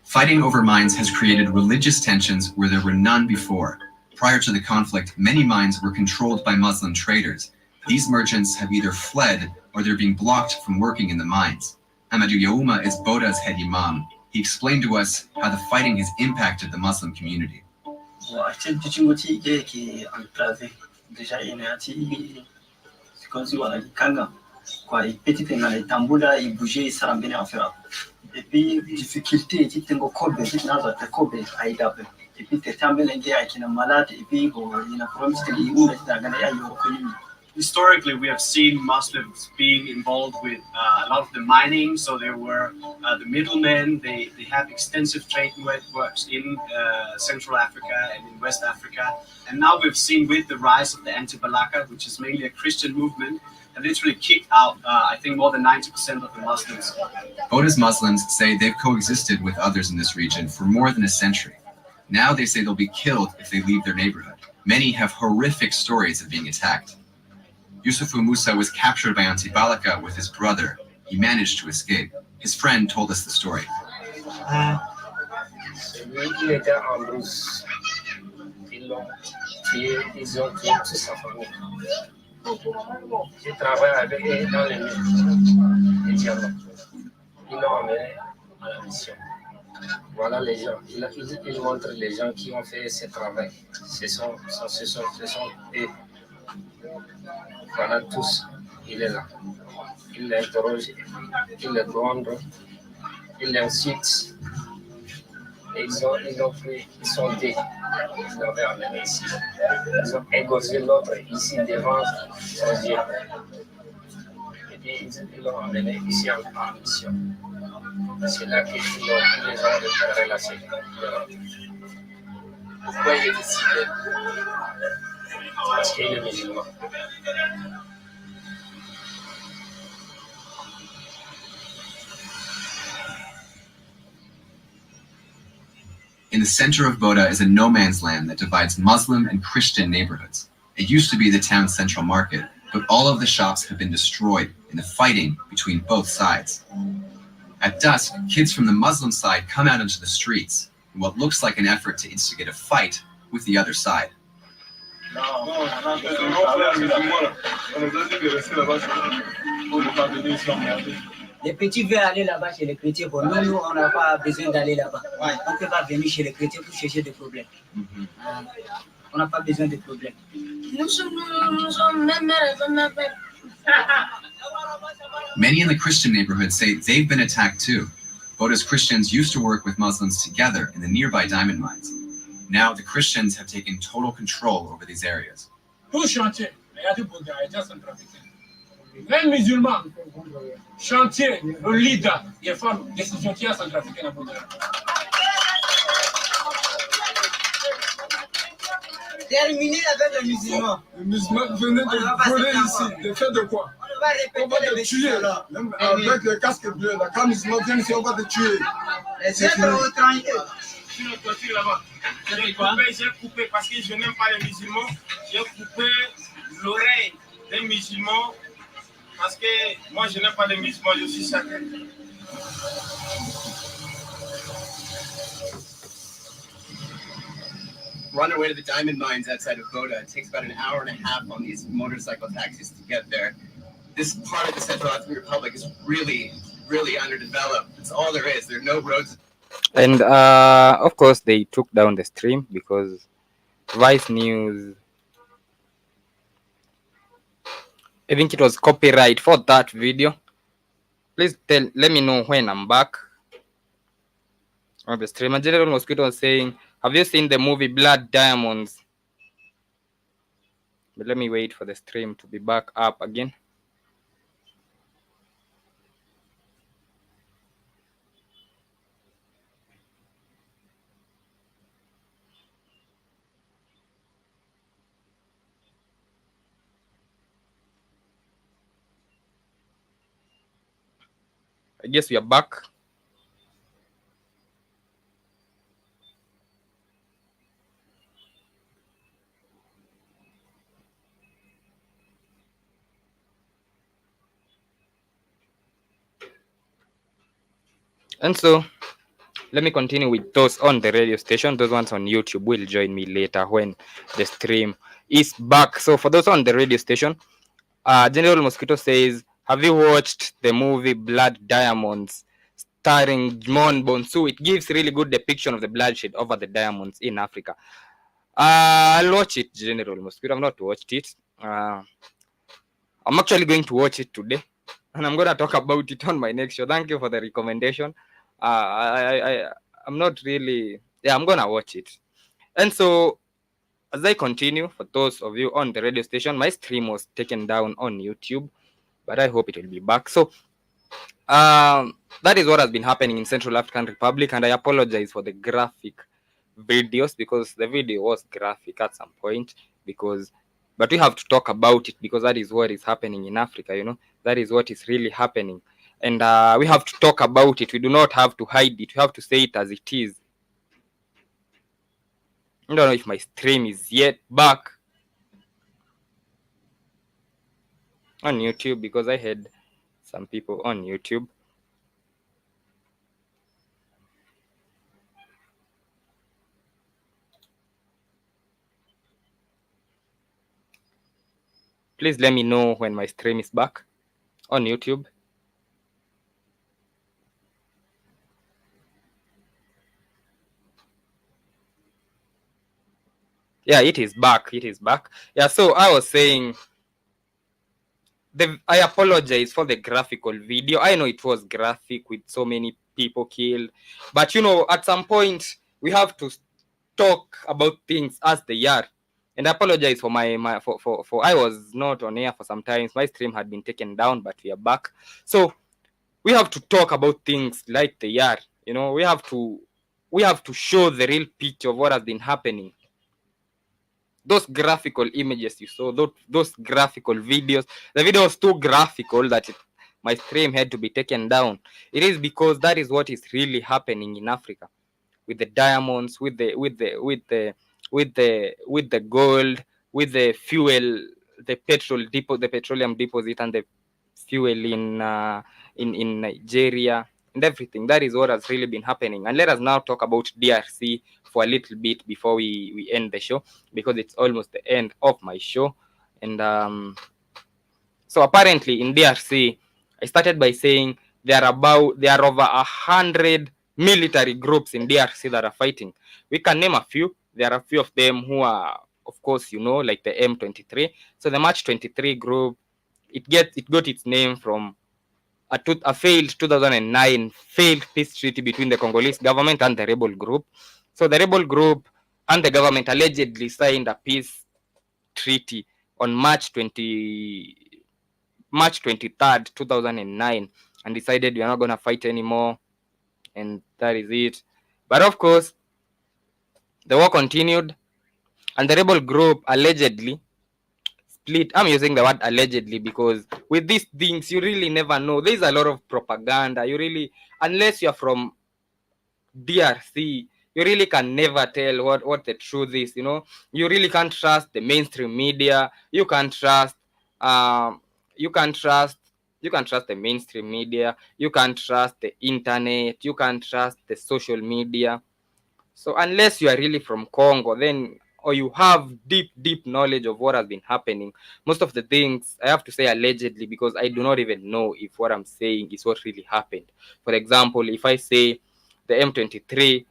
Fighting over mines has created religious tensions where there were none before. Prior to the conflict, many mines were controlled by Muslim traders. These merchants have either fled or they're being blocked from working in the mines. Amadou Yaouma is Boda's head imam. He explained to us how the fighting has impacted the Muslim community. Historically, we have seen Muslims being involved with a lot of the mining. So there were the middlemen. They have extensive trade networks in Central Africa and in West Africa. And now we've seen with the rise of the Anti-Balaka, which is mainly a Christian movement, that literally kicked out, I think, more than 90% of the Muslims. Boda's Muslims say they've coexisted with others in this region for more than a century. Now they say they'll be killed if they leave their neighborhood. Many have horrific stories of being attacked. Yusufu Musa was captured by Anti-Balaka with his brother. He managed to escape. His friend told us the story. Voilà les gens. Il montre les gens qui ont fait ce travail. Ce sont eux. Voilà tous. Il est là. ils l'interrogent, ils le grondent, ils l'insultent. Et ils sont dés. Ils l'avaient amené ici. Ils ont égorgé l'autre ici devant son Dieu. Et puis ils l'ont amené ici en mission. C'est là qu'ils les ont relâchés. Pourquoi il est décidé? Parce qu'il est musulman. In the center of Boda is a no man's land that divides Muslim and Christian neighborhoods. It used to be the town's central market, but all of the shops have been destroyed in the fighting between both sides. At dusk, kids from the Muslim side come out into the streets in what looks like an effort to instigate a fight with the other side. Les petits veulent aller là-bas chez les chrétiens. Bon, nous, on n'a pas besoin d'aller là-bas. On ne peut pas venir chez les chrétiens pour chercher des problèmes. On n'a pas besoin de problèmes. Many in the Christian neighborhood say they've been attacked too. Boda's Christians used to work with Muslims together in the nearby diamond mines. Now the Christians have taken total control over these areas. Tout chantier, regardez Boda, était centrafricain. Les musulmans, chantier, le leader des femmes, des chantiers centrafricains à Boda. Terminé avec les musulmans. Les musulmans venaient de voler ici. De faire de quoi? On va te tuer là. Même avec le casque bleu là. Quand les musulmans viennent ici, on va te tuer. Les êtres étrangers. Sur le côté là-bas. J'ai coupé parce que je n'aime pas les musulmans. J'ai coupé l'oreille des musulmans parce que moi je n'aime pas les musulmans, je suis sacré. We're on our way to the diamond mines outside of Boda. It takes about an hour and a half on these motorcycle taxis to get there. This part of the Central African Republic is really, really underdeveloped. It's all there is. There are no roads. And of course, they took down the stream because Vice News, I think it was copyright for that video. Please let me know when I'm back on the stream. And General Mosquito was saying, have you seen the movie Blood Diamonds? But let me wait for the stream to be back up again. I guess we are back. And so let me continue with those on the radio station. Those ones on YouTube will join me later when the stream is back. So for those on the radio station, General Mosquito says, have you watched the movie Blood Diamonds starring Mon Bonsu? It gives really good depiction of the bloodshed over the diamonds in Africa. I'll watch it, General Mosquito. I've not watched it. I'm actually going to watch it today, and I'm going to talk about it on my next show. Thank you for the recommendation. I'm not really... Yeah, I'm going to watch it. And so, as I continue, for those of you on the radio station, my stream was taken down on YouTube, but I hope it will be back. So, that is what has been happening in Central African Republic, and I apologize for the graphic videos because the video was graphic at some point, but we have to talk about it because that is what is happening in Africa, you know. That is what is really happening. And we have to talk about it. We do not have to hide it. We have to say it as it is. I don't know if my stream is yet back on YouTube because I had some people on YouTube. Please let me know when my stream is back on YouTube. Yeah, it is back. It is back. Yeah, so I was saying I apologize for the graphical video. I know it was graphic with so many people killed, but at some point we have to talk about things as they are. And I apologize for for I was not on air for some time. My stream had been taken down, but we are back. So we have to talk about things like they are. We have to show the real picture of what has been happening. Those graphical images you saw, those graphical videos, the video was too graphical that my stream had to be taken down. It is because that is what is really happening in Africa, with the diamonds, with the gold, with the fuel, the petroleum deposit, and the fuel in Nigeria and everything. That is what has really been happening. And let us now talk about DRC for a little bit before we end the show, because it's almost the end of my show. And so apparently in DRC, I started by saying there are over 100 military groups in DRC that are fighting. We can name a few. There are a few of them who are, of course, like the M23. So the March 23 group, it got its name from a failed 2009 failed peace treaty between the Congolese government and the rebel group. So the rebel group and the government allegedly signed a peace treaty on March 23rd, 2009, and decided we are not going to fight anymore, and that is it. But of course, the war continued, and the rebel group allegedly split. I'm using the word allegedly because with these things, you really never know. There's a lot of propaganda. You really, unless you're from DRC, you really can never tell what the truth is. You really can't trust the mainstream media. You can't trust the mainstream media. You can't trust the internet. You can't trust the social media. So unless you are really from Congo, then, or you have deep knowledge of what has been happening, most of the things, I have to say allegedly, because I do not even know if what I'm saying is what really happened. For example, if I say the M23,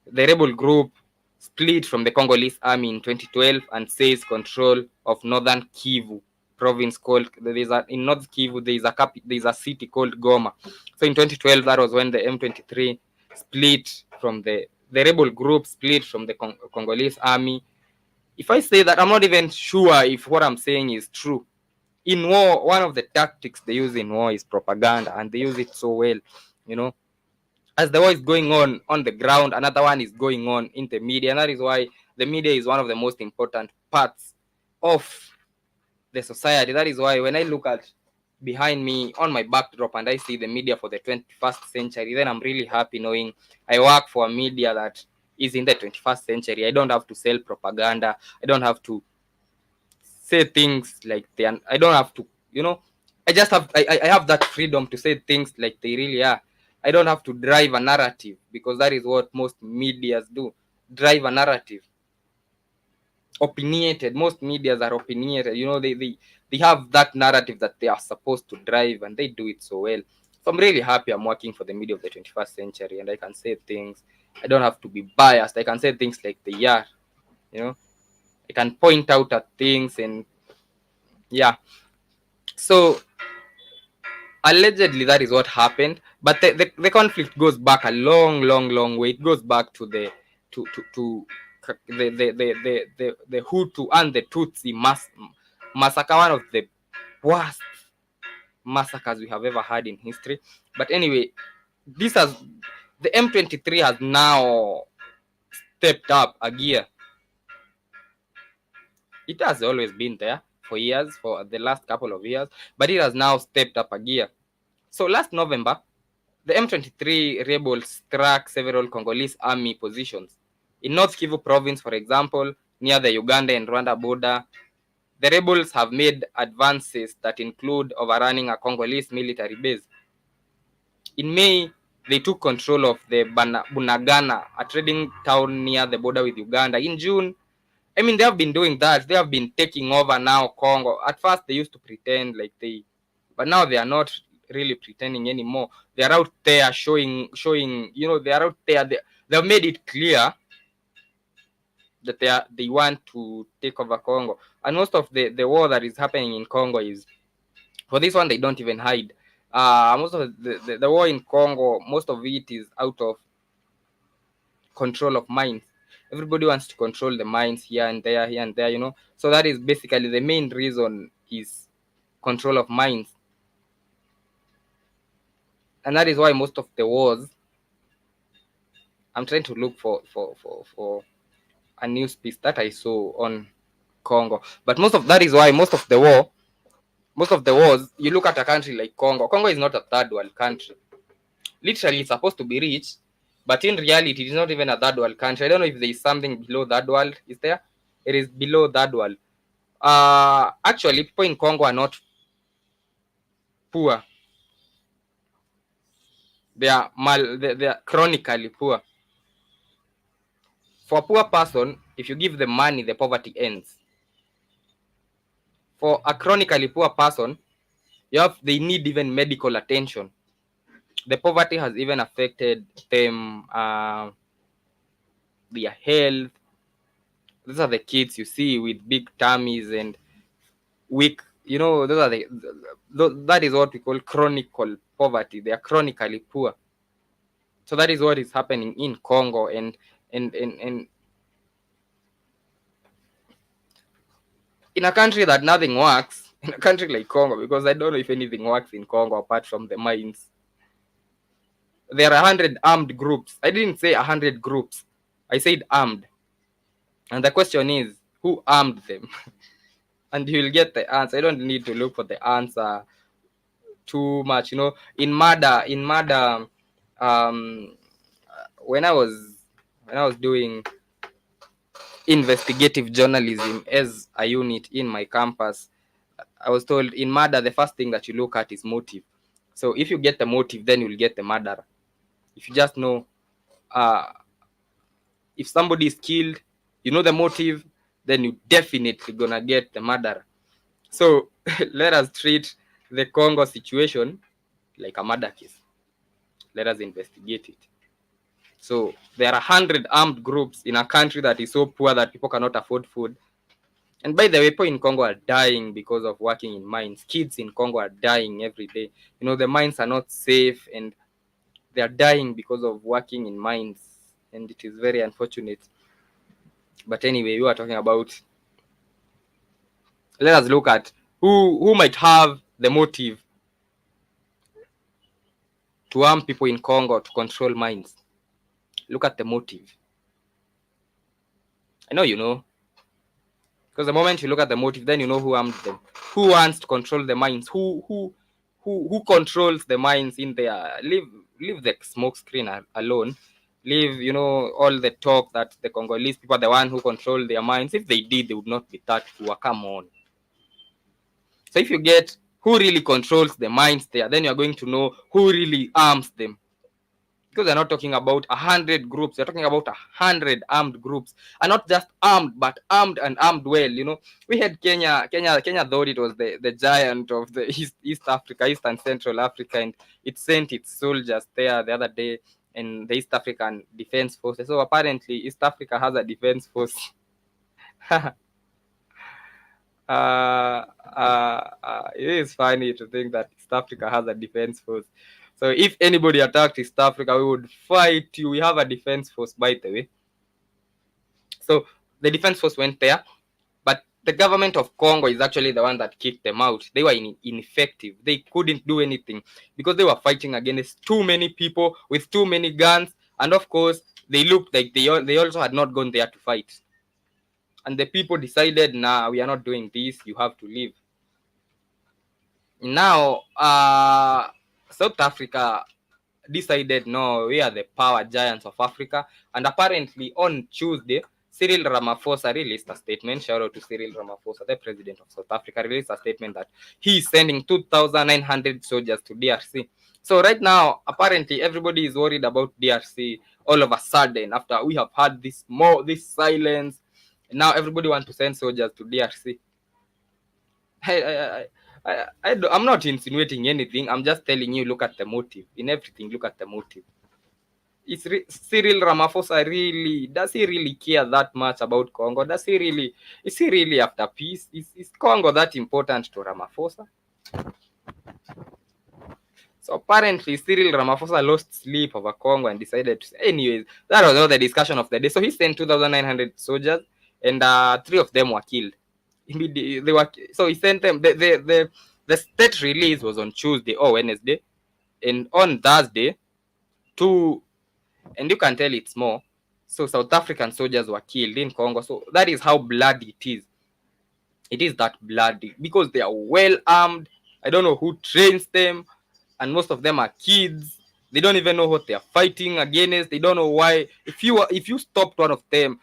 the rebel group split from the Congolese army in 2012 and says control of northern Kivu province called, in North Kivu, there's a city called Goma. So in 2012, that was when the M23 split from the rebel group split from the Congolese army. If I say that, I'm not even sure if what I'm saying is true. In war, one of the tactics they use in war is propaganda, and they use it so well. As the war is going on the ground, another one is going on in the media, and that is why the media is one of the most important parts of the society. That is why when I look at behind me on my backdrop and I see the media for the 21st century, then I'm really happy knowing I work for a media that is in the 21st century. I don't have to sell propaganda. I don't have to say things like I don't have to, I have that freedom to say things like they really are. I don't have to drive a narrative, because that is what most medias do. Drive a narrative. Opinionated. Most medias are opinionated. They have that narrative that they are supposed to drive, and they do it so well. So I'm really happy I'm working for the media of the 21st century, and I can say things. I don't have to be biased. I can say things like they are. I can point out at things, and yeah. So allegedly that is what happened, but the conflict goes back a long way. It goes back to the Hutu and the Tutsi massacre, one of the worst massacres we have ever had in history. But anyway, the M23 has now stepped up a gear. It has always been there for years, for the last couple of years, but it has now stepped up a gear. So last November, the M23 rebels struck several Congolese army positions. In North Kivu province, for example, near the Uganda and Rwanda border, the rebels have made advances that include overrunning a Congolese military base. In May, they took control of the Bunagana, a trading town near the border with Uganda. In June, they have been doing that. They have been taking over now Congo. At first, they used to pretend but now they are not really pretending anymore. They are out there showing, they are out there. They have made it clear that they want to take over Congo. And most of the war that is happening in Congo is For this one, they don't even hide. Most of the war in Congo, most of it is out of control of mines. Everybody wants to control the mines here and there, you know. So that is basically the main reason is control of mines. And that is why most of the wars, I'm trying to look for a news piece that I saw on Congo. But that is why most of the wars, you look at a country like Congo. Congo is not a third world country. Literally, it's supposed to be rich, but in reality, it is not even a third world country. I don't know if there is something below third world. Is there? It is below third world. Actually, people in Congo are not poor. They are chronically poor. For a poor person, if you give them money, the poverty ends. For a chronically poor person, they need even medical attention. The poverty has even affected them, their health. Those are the kids you see with big tummies and weak. You know, that is what we call chronic poverty. They are chronically poor. So that is what is happening in Congo, and in a country that nothing works, in a country like Congo, because I don't know if anything works in Congo apart from the mines. There are 100 armed groups. I didn't say 100 groups. I said armed. And the question is, who armed them? And you will get the answer. I don't need to look for the answer too much. You know, in murder, when I was doing investigative journalism as a unit in my campus, I was told in murder, the first thing that you look at is motive. So if you get the motive, then you'll get the murderer. If you just know, if somebody is killed, you know the motive, then you definitely gonna get the murderer. So let us treat the Congo situation like a murder case. Let us investigate it. So there are 100 armed groups in a country that is so poor that people cannot afford food. And by the way, people in Congo are dying because of working in mines. Kids in Congo are dying every day. You know, the mines are not safe and they are dying because of working in mines. And it is very unfortunate. But anyway, we are talking about, let us look at who might have the motive to arm people in Congo to control mines. Look at the motive. I know you know. Because the moment you look at the motive, then you know who armed them. Who wants to control the mines? Who controls the mines in there? Leave the smoke screen alone. Leave, you know, all the talk that the Congolese people are the one who control their mines. If they did, they would not be that poor. Come on. So if you get who really controls the mines there, then you're going to know who really arms them. Because they're not talking about 100 groups, they're talking about 100 armed groups, and not just armed, but armed and armed well. You know, we had Kenya thought it was the giant of the East Africa, East and Central Africa, and it sent its soldiers there the other day, and the East African Defense Forces. So apparently, East Africa has a defense force. It is funny to think that East Africa has a defense force. So if anybody attacked East Africa, we would fight you. We have a defense force, by the way. So the defense force went there, but the government of Congo is actually the one that kicked them out. They were ineffective. They couldn't do anything because they were fighting against too many people with too many guns. And of course, they looked like they also had not gone there to fight. And the people decided, nah, we are not doing this. You have to leave. Now, South Africa decided, no, we are the power giants of Africa. And apparently on Tuesday, Cyril Ramaphosa released a statement. Shout out to Cyril Ramaphosa, the president of South Africa, released a statement that he is sending 2,900 soldiers to DRC. So right now, apparently everybody is worried about DRC all of a sudden after we have had this silence. Now everybody wants to send soldiers to DRC. I'm not insinuating anything. I'm just telling you, look at the motive. In everything, look at the motive. Cyril Ramaphosa does he really care that much about Congo? Is he really after peace? Is Congo that important to Ramaphosa? So apparently Cyril Ramaphosa lost sleep over Congo and decided to say, anyways, that was all the discussion of the day. So he sent 2,900 soldiers, and 3 of them were killed. So he sent them. The state release was on Tuesday or Wednesday, and on Thursday, and you can tell it's more. So South African soldiers were killed in Congo. So that is how bloody it is. It is that bloody because they are well armed. I don't know who trains them, and most of them are kids. They don't even know what they are fighting against. They don't know why. If you stopped one of them,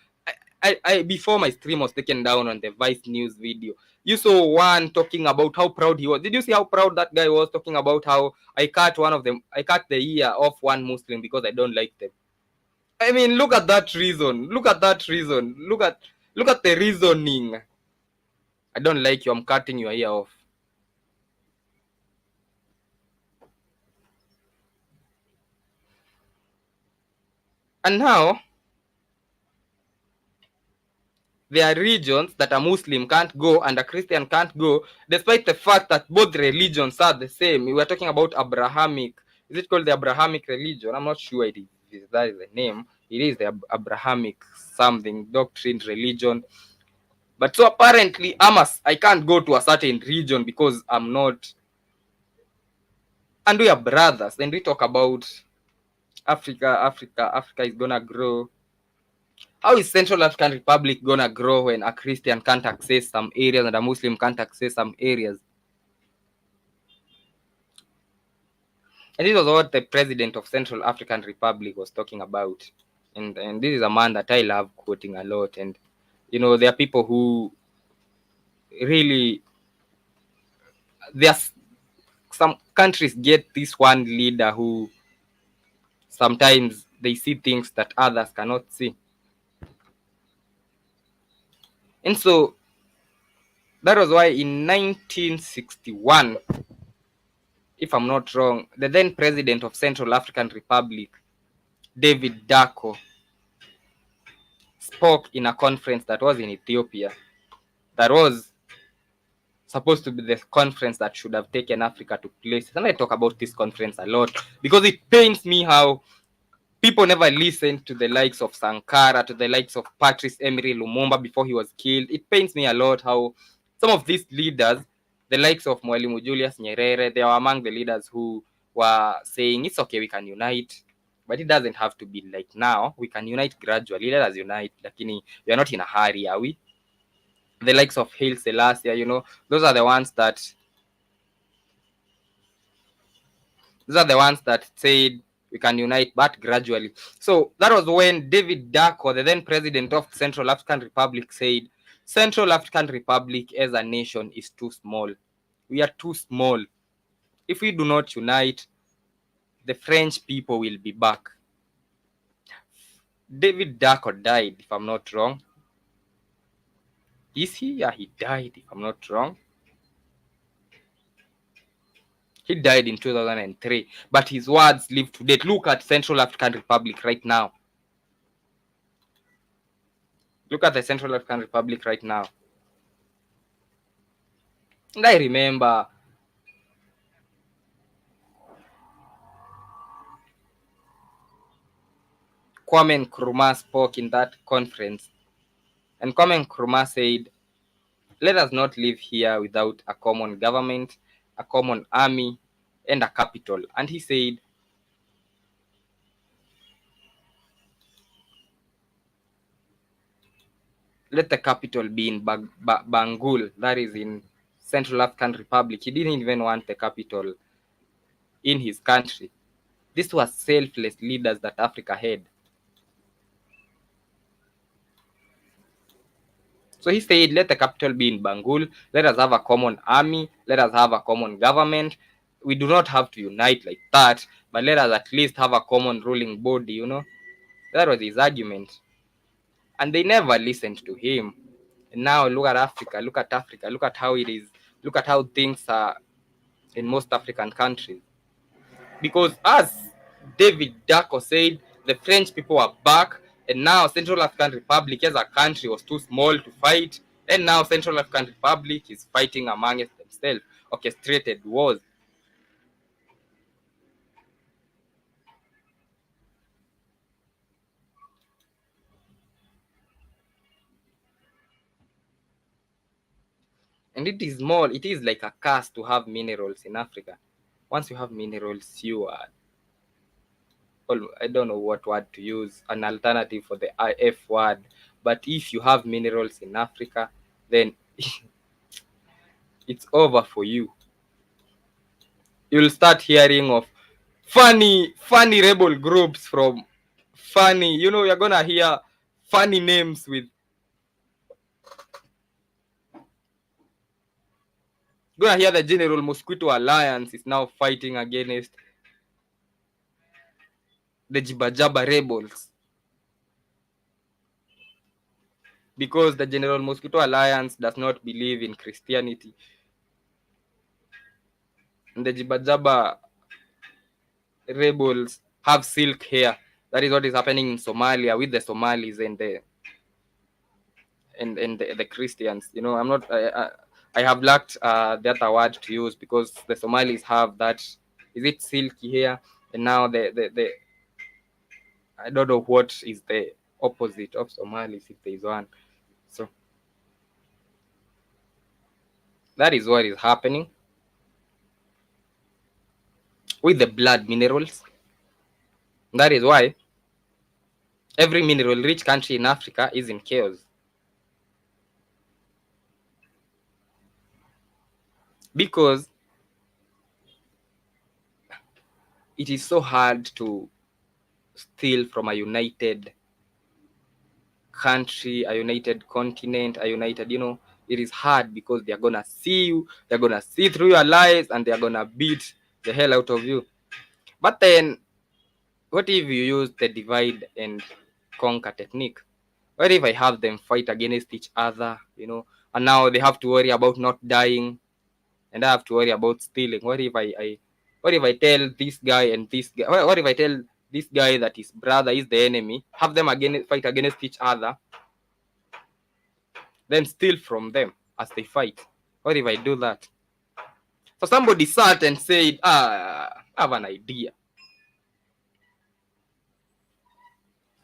I before my stream was taken down on the Vice News video, you saw one talking about how proud he was. Did you see how proud that guy was, talking about how I cut the ear off one Muslim because I don't like them? I mean, look at that reason. Look at the reasoning. I don't like you, I'm cutting your ear off. And now, there are regions that a Muslim can't go and a Christian can't go, despite the fact that both religions are the same. We were talking about Abrahamic. Is it called the Abrahamic religion? I'm not sure it is. That is the name. It is the Abrahamic something, doctrine, religion. But so apparently, I can't go to a certain region because I'm not. And we are brothers. Then we talk about Africa is gonna grow. How is Central African Republic gonna grow when a Christian can't access some areas and a Muslim can't access some areas? And this was what the president of Central African Republic was talking about. And this is a man that I love quoting a lot. And, there are people who really, some countries get this one leader who sometimes they see things that others cannot see. And so that was why in 1961, if I'm not wrong, the then president of Central African Republic, David Dacko, spoke in a conference that was in Ethiopia. That was supposed to be the conference that should have taken Africa to places. And I talk about this conference a lot because it pains me how people never listened to the likes of Sankara, to the likes of Patrice Emery Lumumba before he was killed. It pains me a lot how some of these leaders, the likes of Mwalimu Julius Nyerere, they are among the leaders who were saying, it's okay, we can unite. But it doesn't have to be like now. We can unite gradually. Let us unite. Lakini, we are not in a hurry, are we? The likes of Haile Selassie, those are the ones that said we can unite, but gradually. So that was when David Dacko, the then president of Central African Republic, said, Central African Republic as a nation is too small. We are too small. If we do not unite, the French people will be back. David Dacko died, if I'm not wrong. Is he? Yeah, he died, if I'm not wrong. He died in 2003, but his words live today. Look at Central African Republic right now. Look at the Central African Republic right now. And I remember Kwame Nkrumah spoke in that conference. And Kwame Nkrumah said, let us not live here without a common government, a common army, and a capital. And he said, let the capital be in Bangul, that is in Central African Republic. He didn't even want the capital in his country. These were selfless leaders that Africa had. So he said, let the capital be in Bangul. Let us have a common army. Let us have a common government. We do not have to unite like that, but let us at least have a common ruling body, That was his argument. And they never listened to him. And now look at Africa. Look at how it is. Look at how things are in most African countries. Because as David Dacko said, the French people are back. And now Central African Republic as a country was too small to fight. And now Central African Republic is fighting amongst themselves. Orchestrated wars. And it is like a curse to have minerals in Africa. Once you have minerals, you are, I don't know what word to use, an alternative for the F word, but if you have minerals in Africa, then it's over for you. You'll start hearing of funny rebel groups from funny, you're gonna hear funny names with gonna hear the General Mosquito Alliance is now fighting against the Jibajaba rebels, because the General Mosquito Alliance does not believe in Christianity. And the Jibajaba rebels have silk hair. That is what is happening in Somalia with the Somalis and the Christians. I'm not. I have lacked the other word to use, because the Somalis have that. Is it silky hair? And now the I don't know what is the opposite of Somalis, if there is one. So that is what is happening with the blood minerals. That is why every mineral-rich country in Africa is in chaos. Because it is so hard to steal from a united country, a united continent, a united, it is hard, because they're going to see you, they're going to see through your lies, and they're going to beat the hell out of you. But then, what if you use the divide and conquer technique? What if I have them fight against each other, and now they have to worry about not dying, and I have to worry about stealing? What if I tell this guy and this guy? What if I tell this guy that his brother is the enemy, have them fight against each other, then steal from them as they fight? What if I do that? So somebody sat and said, I have an idea.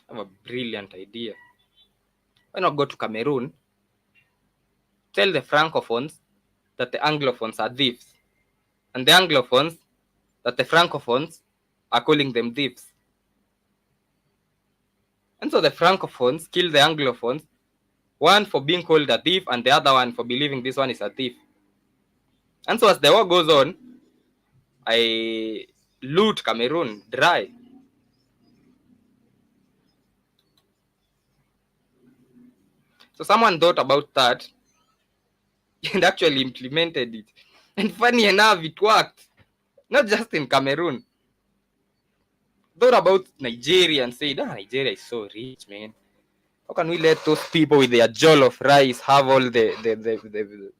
I have a brilliant idea. Why not go to Cameroon, tell the Francophones that the Anglophones are thieves, and the Anglophones that the Francophones are calling them thieves. And so the Francophones kill the Anglophones, one for being called a thief and the other one for believing this one is a thief. And so as the war goes on, I loot Cameroon dry. So someone thought about that and actually implemented it. And funny enough, it worked. Not just in Cameroon. Thought about Nigeria and said, Nigeria is so rich, man. How can we let those people with their joll of rice have all the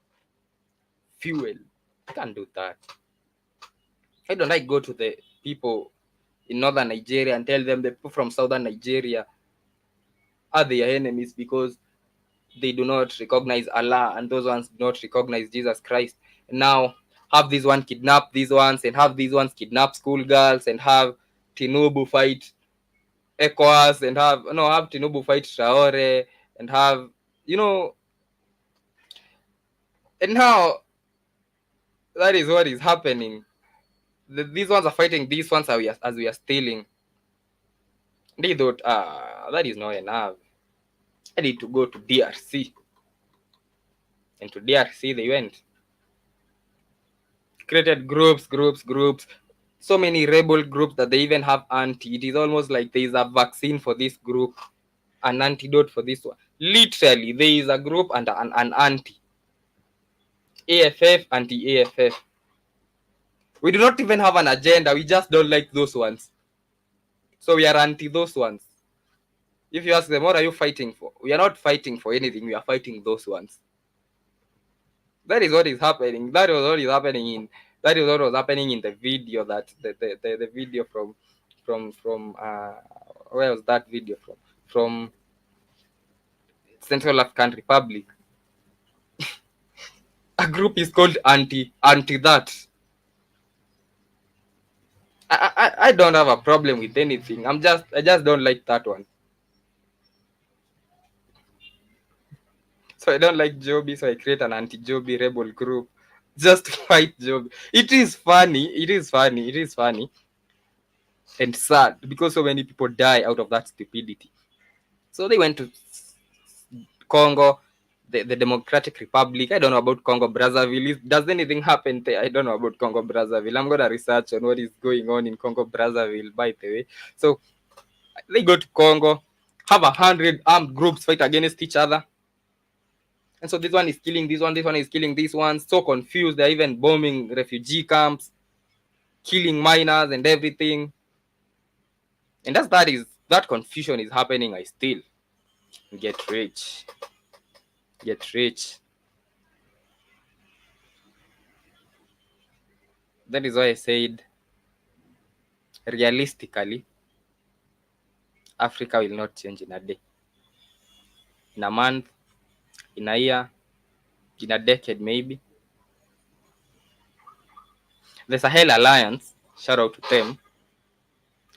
fuel? I can't do that. Why don't I go to the people in northern Nigeria and tell them the people from southern Nigeria are their enemies because they do not recognize Allah, and those ones do not recognize Jesus Christ. And now have these ones kidnap these ones, and have these ones kidnap schoolgirls, and have Tinubu fight ECOWAS, and have Tinubu fight Traore, and have, and now that is what is happening. These ones are fighting these ones as we are stealing. They thought, that is not enough. I need to go to DRC. And to DRC they went. Created groups. So many rebel groups that they even have anti. It is almost like there is a vaccine for this group, an antidote for this one. Literally, there is a group and an anti. AFF, anti-AFF. We do not even have an agenda. We just don't like those ones. So we are anti those ones. If you ask them, what are you fighting for? We are not fighting for anything. We are fighting those ones. That is what is happening. That is what was happening in the video, that the video from where was that video from? From Central African Republic. A group is called anti that. I don't have a problem with anything. I just don't like that one. So I don't like Joby, so I create an anti-Joby rebel group just to fight Joby. It is funny. It is funny. It is funny and sad because so many people die out of that stupidity. So they went to Congo, the Democratic Republic. I don't know about Congo Brazzaville. Does anything happen there? I don't know about Congo Brazzaville. I'm gonna research on what is going on in Congo Brazzaville, by the way. So they go to Congo, have 100 armed groups fight against each other. And so this one is killing this one is killing this one. So confused. They're even bombing refugee camps, killing miners and everything. And that confusion is happening, I still get rich. Get rich. That is why I said, realistically, Africa will not change in a day, in a month, in a year, in a decade maybe. The Sahel Alliance, shout out to them,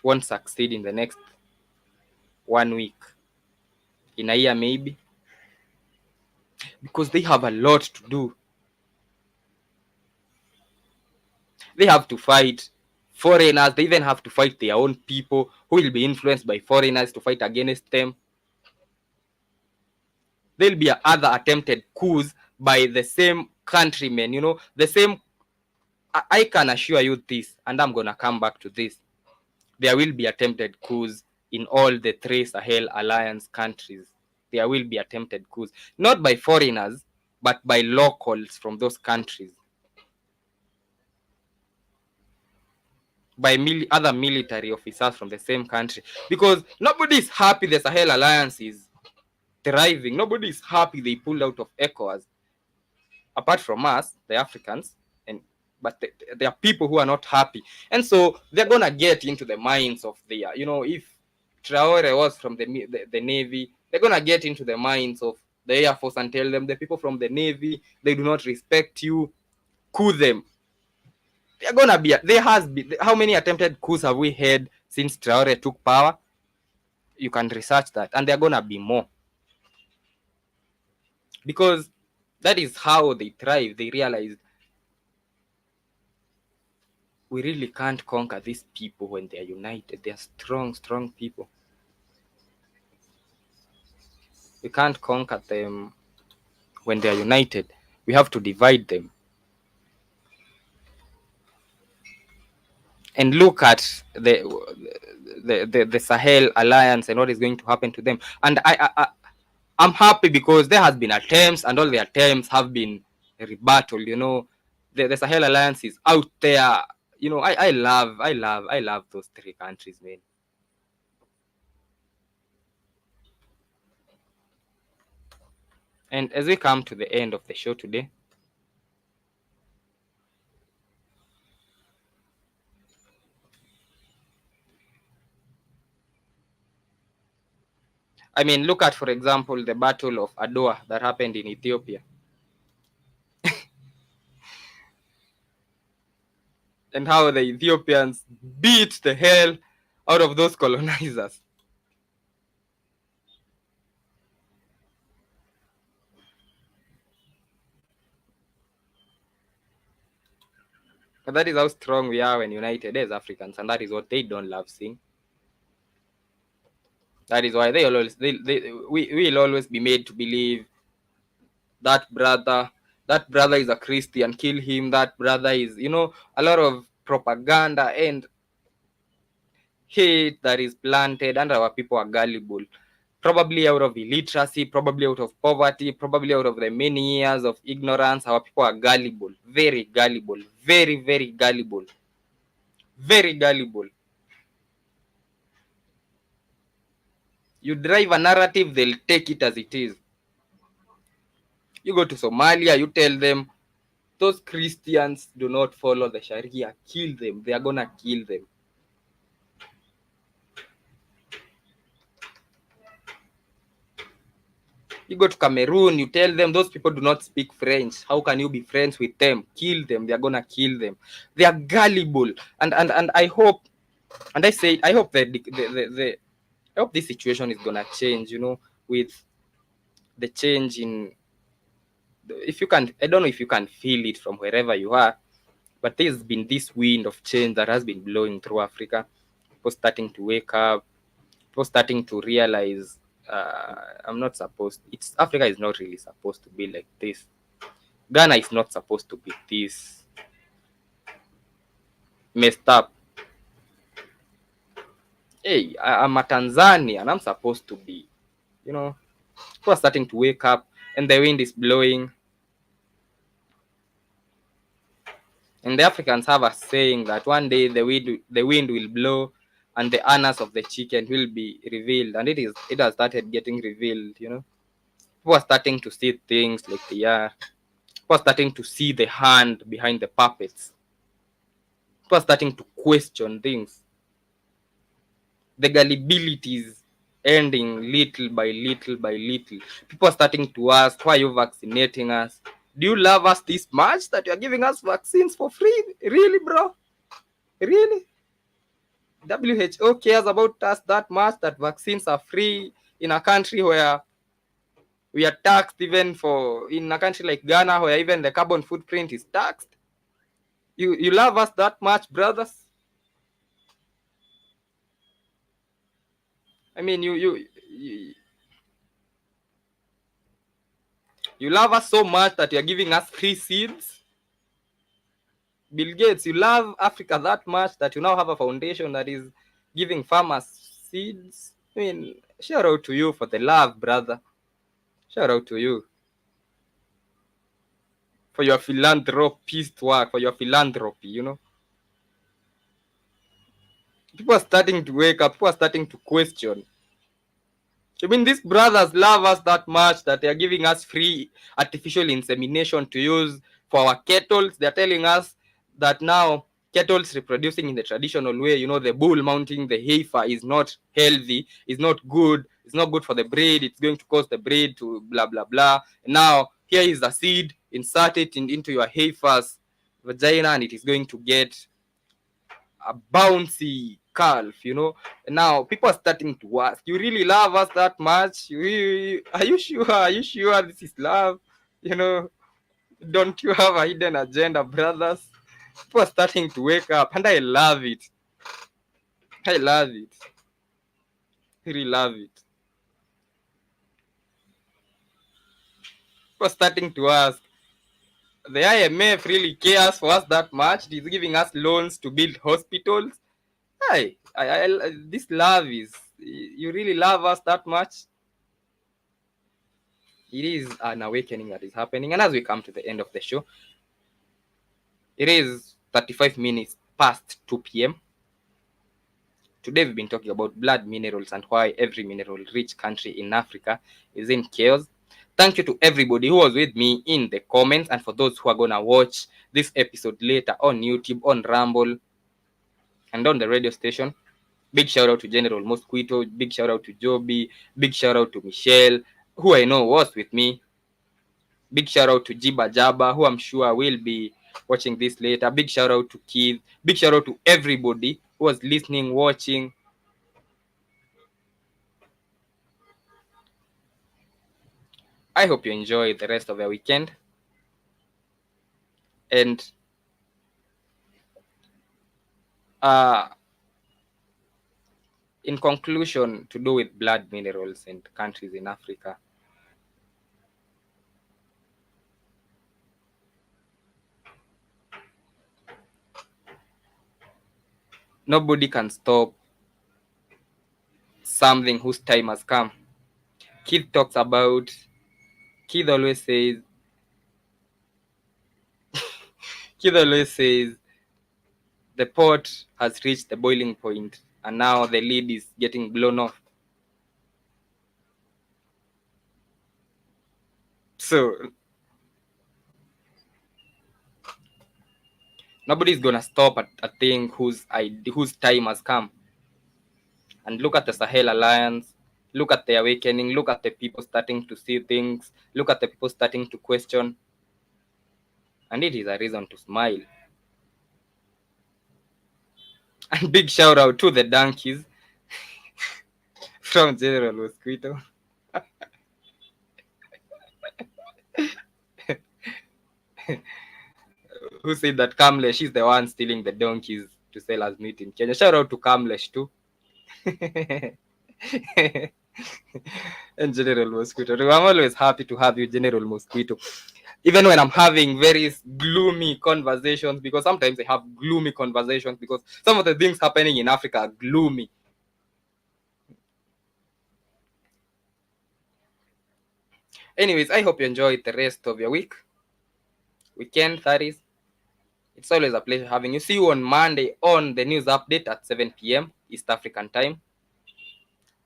won't succeed in the next 1 week, in a year maybe, because they have a lot to do. They have to fight foreigners. They even have to fight their own people who will be influenced by foreigners to fight against them. There'll be other attempted coups by the same countrymen, the same. I can assure you this, and I'm going to come back to this. There will be attempted coups in all the 3 Sahel Alliance countries. There will be attempted coups, not by foreigners, but by locals from those countries. By other military officers from the same country. Because nobody is happy the Sahel Alliance is thriving. Nobody is happy they pulled out of ECOWAS. Apart from us, the Africans, but there are people who are not happy. And so they're going to get into the minds of if Traore was from the Navy, they're going to get into the minds of the Air Force and tell them the people from the Navy, they do not respect you, coup them. They're going to be, how many attempted coups have we had since Traore took power? You can research that. And they're going to be more. Because that is how they thrive. They realize we really can't conquer these people when they are united. They are strong, strong people. We can't conquer them when they are united. We have to divide them. And look at the Sahel Alliance and what is going to happen to them. And I'm happy because there has been attempts, and all the attempts have been rebutted. The Sahel Alliance is out there. I love those 3 countries, man. And as we come to the end of the show today, I mean, look at, for example, the Battle of Adwa that happened in Ethiopia. And how the Ethiopians beat the hell out of those colonizers. And that is how strong we are when united as Africans, and that is what they don't love seeing. That is why we will always be made to believe that brother is a Christian, kill him, that brother is, a lot of propaganda and hate that is planted, and our people are gullible. Probably out of illiteracy, probably out of poverty, probably out of the many years of ignorance. Our people are gullible, very gullible, very, very gullible, very gullible. You drive a narrative, they'll take it as it is. You go to Somalia, you tell them, those Christians do not follow the Sharia, kill them. They are going to kill them. You go to Cameroon, you tell them those people do not speak French. How can you be friends with them? Kill them. They are going to kill them. They are gullible. And I hope, and I say, I hope that I hope this situation is going to change, with the change in if you can, I don't know if you can feel it from wherever you are, but there's been this wind of change that has been blowing through Africa. People starting to wake up, people starting to realize I'm not supposed, it's Africa is not really supposed to be like this. Ghana is not supposed to be this messed up. Hey, I'm a Tanzanian and I'm supposed to be, people are starting to wake up and the wind is blowing. And the Africans have a saying that one day the wind will blow and the anus of the chicken will be revealed, and it has started getting revealed. People are starting to see things like they are. People are starting to see the hand behind the puppets. People are starting to question things. The gullibilities ending little by little by little. People are starting to ask, why are you vaccinating us? Do you love us this much that you're giving us vaccines for free? Really, bro? Really? WHO cares about us that much that vaccines are free in a country where we are taxed, even in a country like Ghana where even the carbon footprint is taxed? You love us that much, brothers? I mean, you love us so much that you're giving us free seeds? Bill Gates, you love Africa that much that you now have a foundation that is giving farmers seeds? I mean, shout out to you for the love, brother. Shout out to you for your philanthropist work, for your philanthropy, People are starting to wake up. People are starting to question. I mean, these brothers love us that much that they are giving us free artificial insemination to use for our kettles. They're telling us that now kettles reproducing in the traditional way, the bull mounting the heifer is not healthy, is not good, it's not good for the breed, it's going to cause the breed to blah, blah, blah. And now, here is the seed, insert it into your heifer's vagina, and it is going to get a bouncy calf, And now people are starting to ask, you really love us that much? Are you sure? Are you sure this is love? Don't you have a hidden agenda, brothers? People are starting to wake up, and I love it. I love it. I really love it. People are starting to ask, the IMF really cares for us that much? It is giving us loans to build hospitals? Hey, this love is, you really love us that much? It is an awakening that is happening. And as we come to the end of the show, it is 35 minutes past 2 p.m. Today we've been talking about blood minerals and why every mineral-rich country in Africa is in chaos. Thank you to everybody who was with me in the comments, and for those who are going to watch this episode later on YouTube, on Rumble, and on the radio station. Big shout out to General Mosquito, big shout out to Joby, big shout out to Michelle, who I know was with me. Big shout out to Jiba Jaba, who I'm sure will be watching this later. Big shout out to Keith. Big shout out to everybody who was listening, watching. I hope you enjoy the rest of the weekend. And in conclusion, to do with blood minerals and countries in Africa, nobody can stop something whose time has come. Keith always says, the pot has reached the boiling point and now the lid is getting blown off. So nobody's gonna stop at a thing whose time has come. And look at the Sahel Alliance, look at the awakening, look at the people starting to see things, look at the people starting to question. And it is a reason to smile. And big shout out to the donkeys from General Mosquito. Who said that Kamlesh is the one stealing the donkeys to sell as meat in Kenya? Shout out to Kamlesh too. And General Mosquito. I'm always happy to have you, General Mosquito. Even when I'm having very gloomy conversations, because sometimes I have gloomy conversations because some of the things happening in Africa are gloomy. Anyways, I hope you enjoyed the rest of your weekend, that is. It's always a pleasure having you. See you on Monday on the news update at 7 p.m. East African time.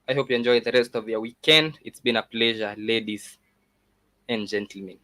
I hope you enjoy the rest of your weekend. It's been a pleasure, ladies and gentlemen.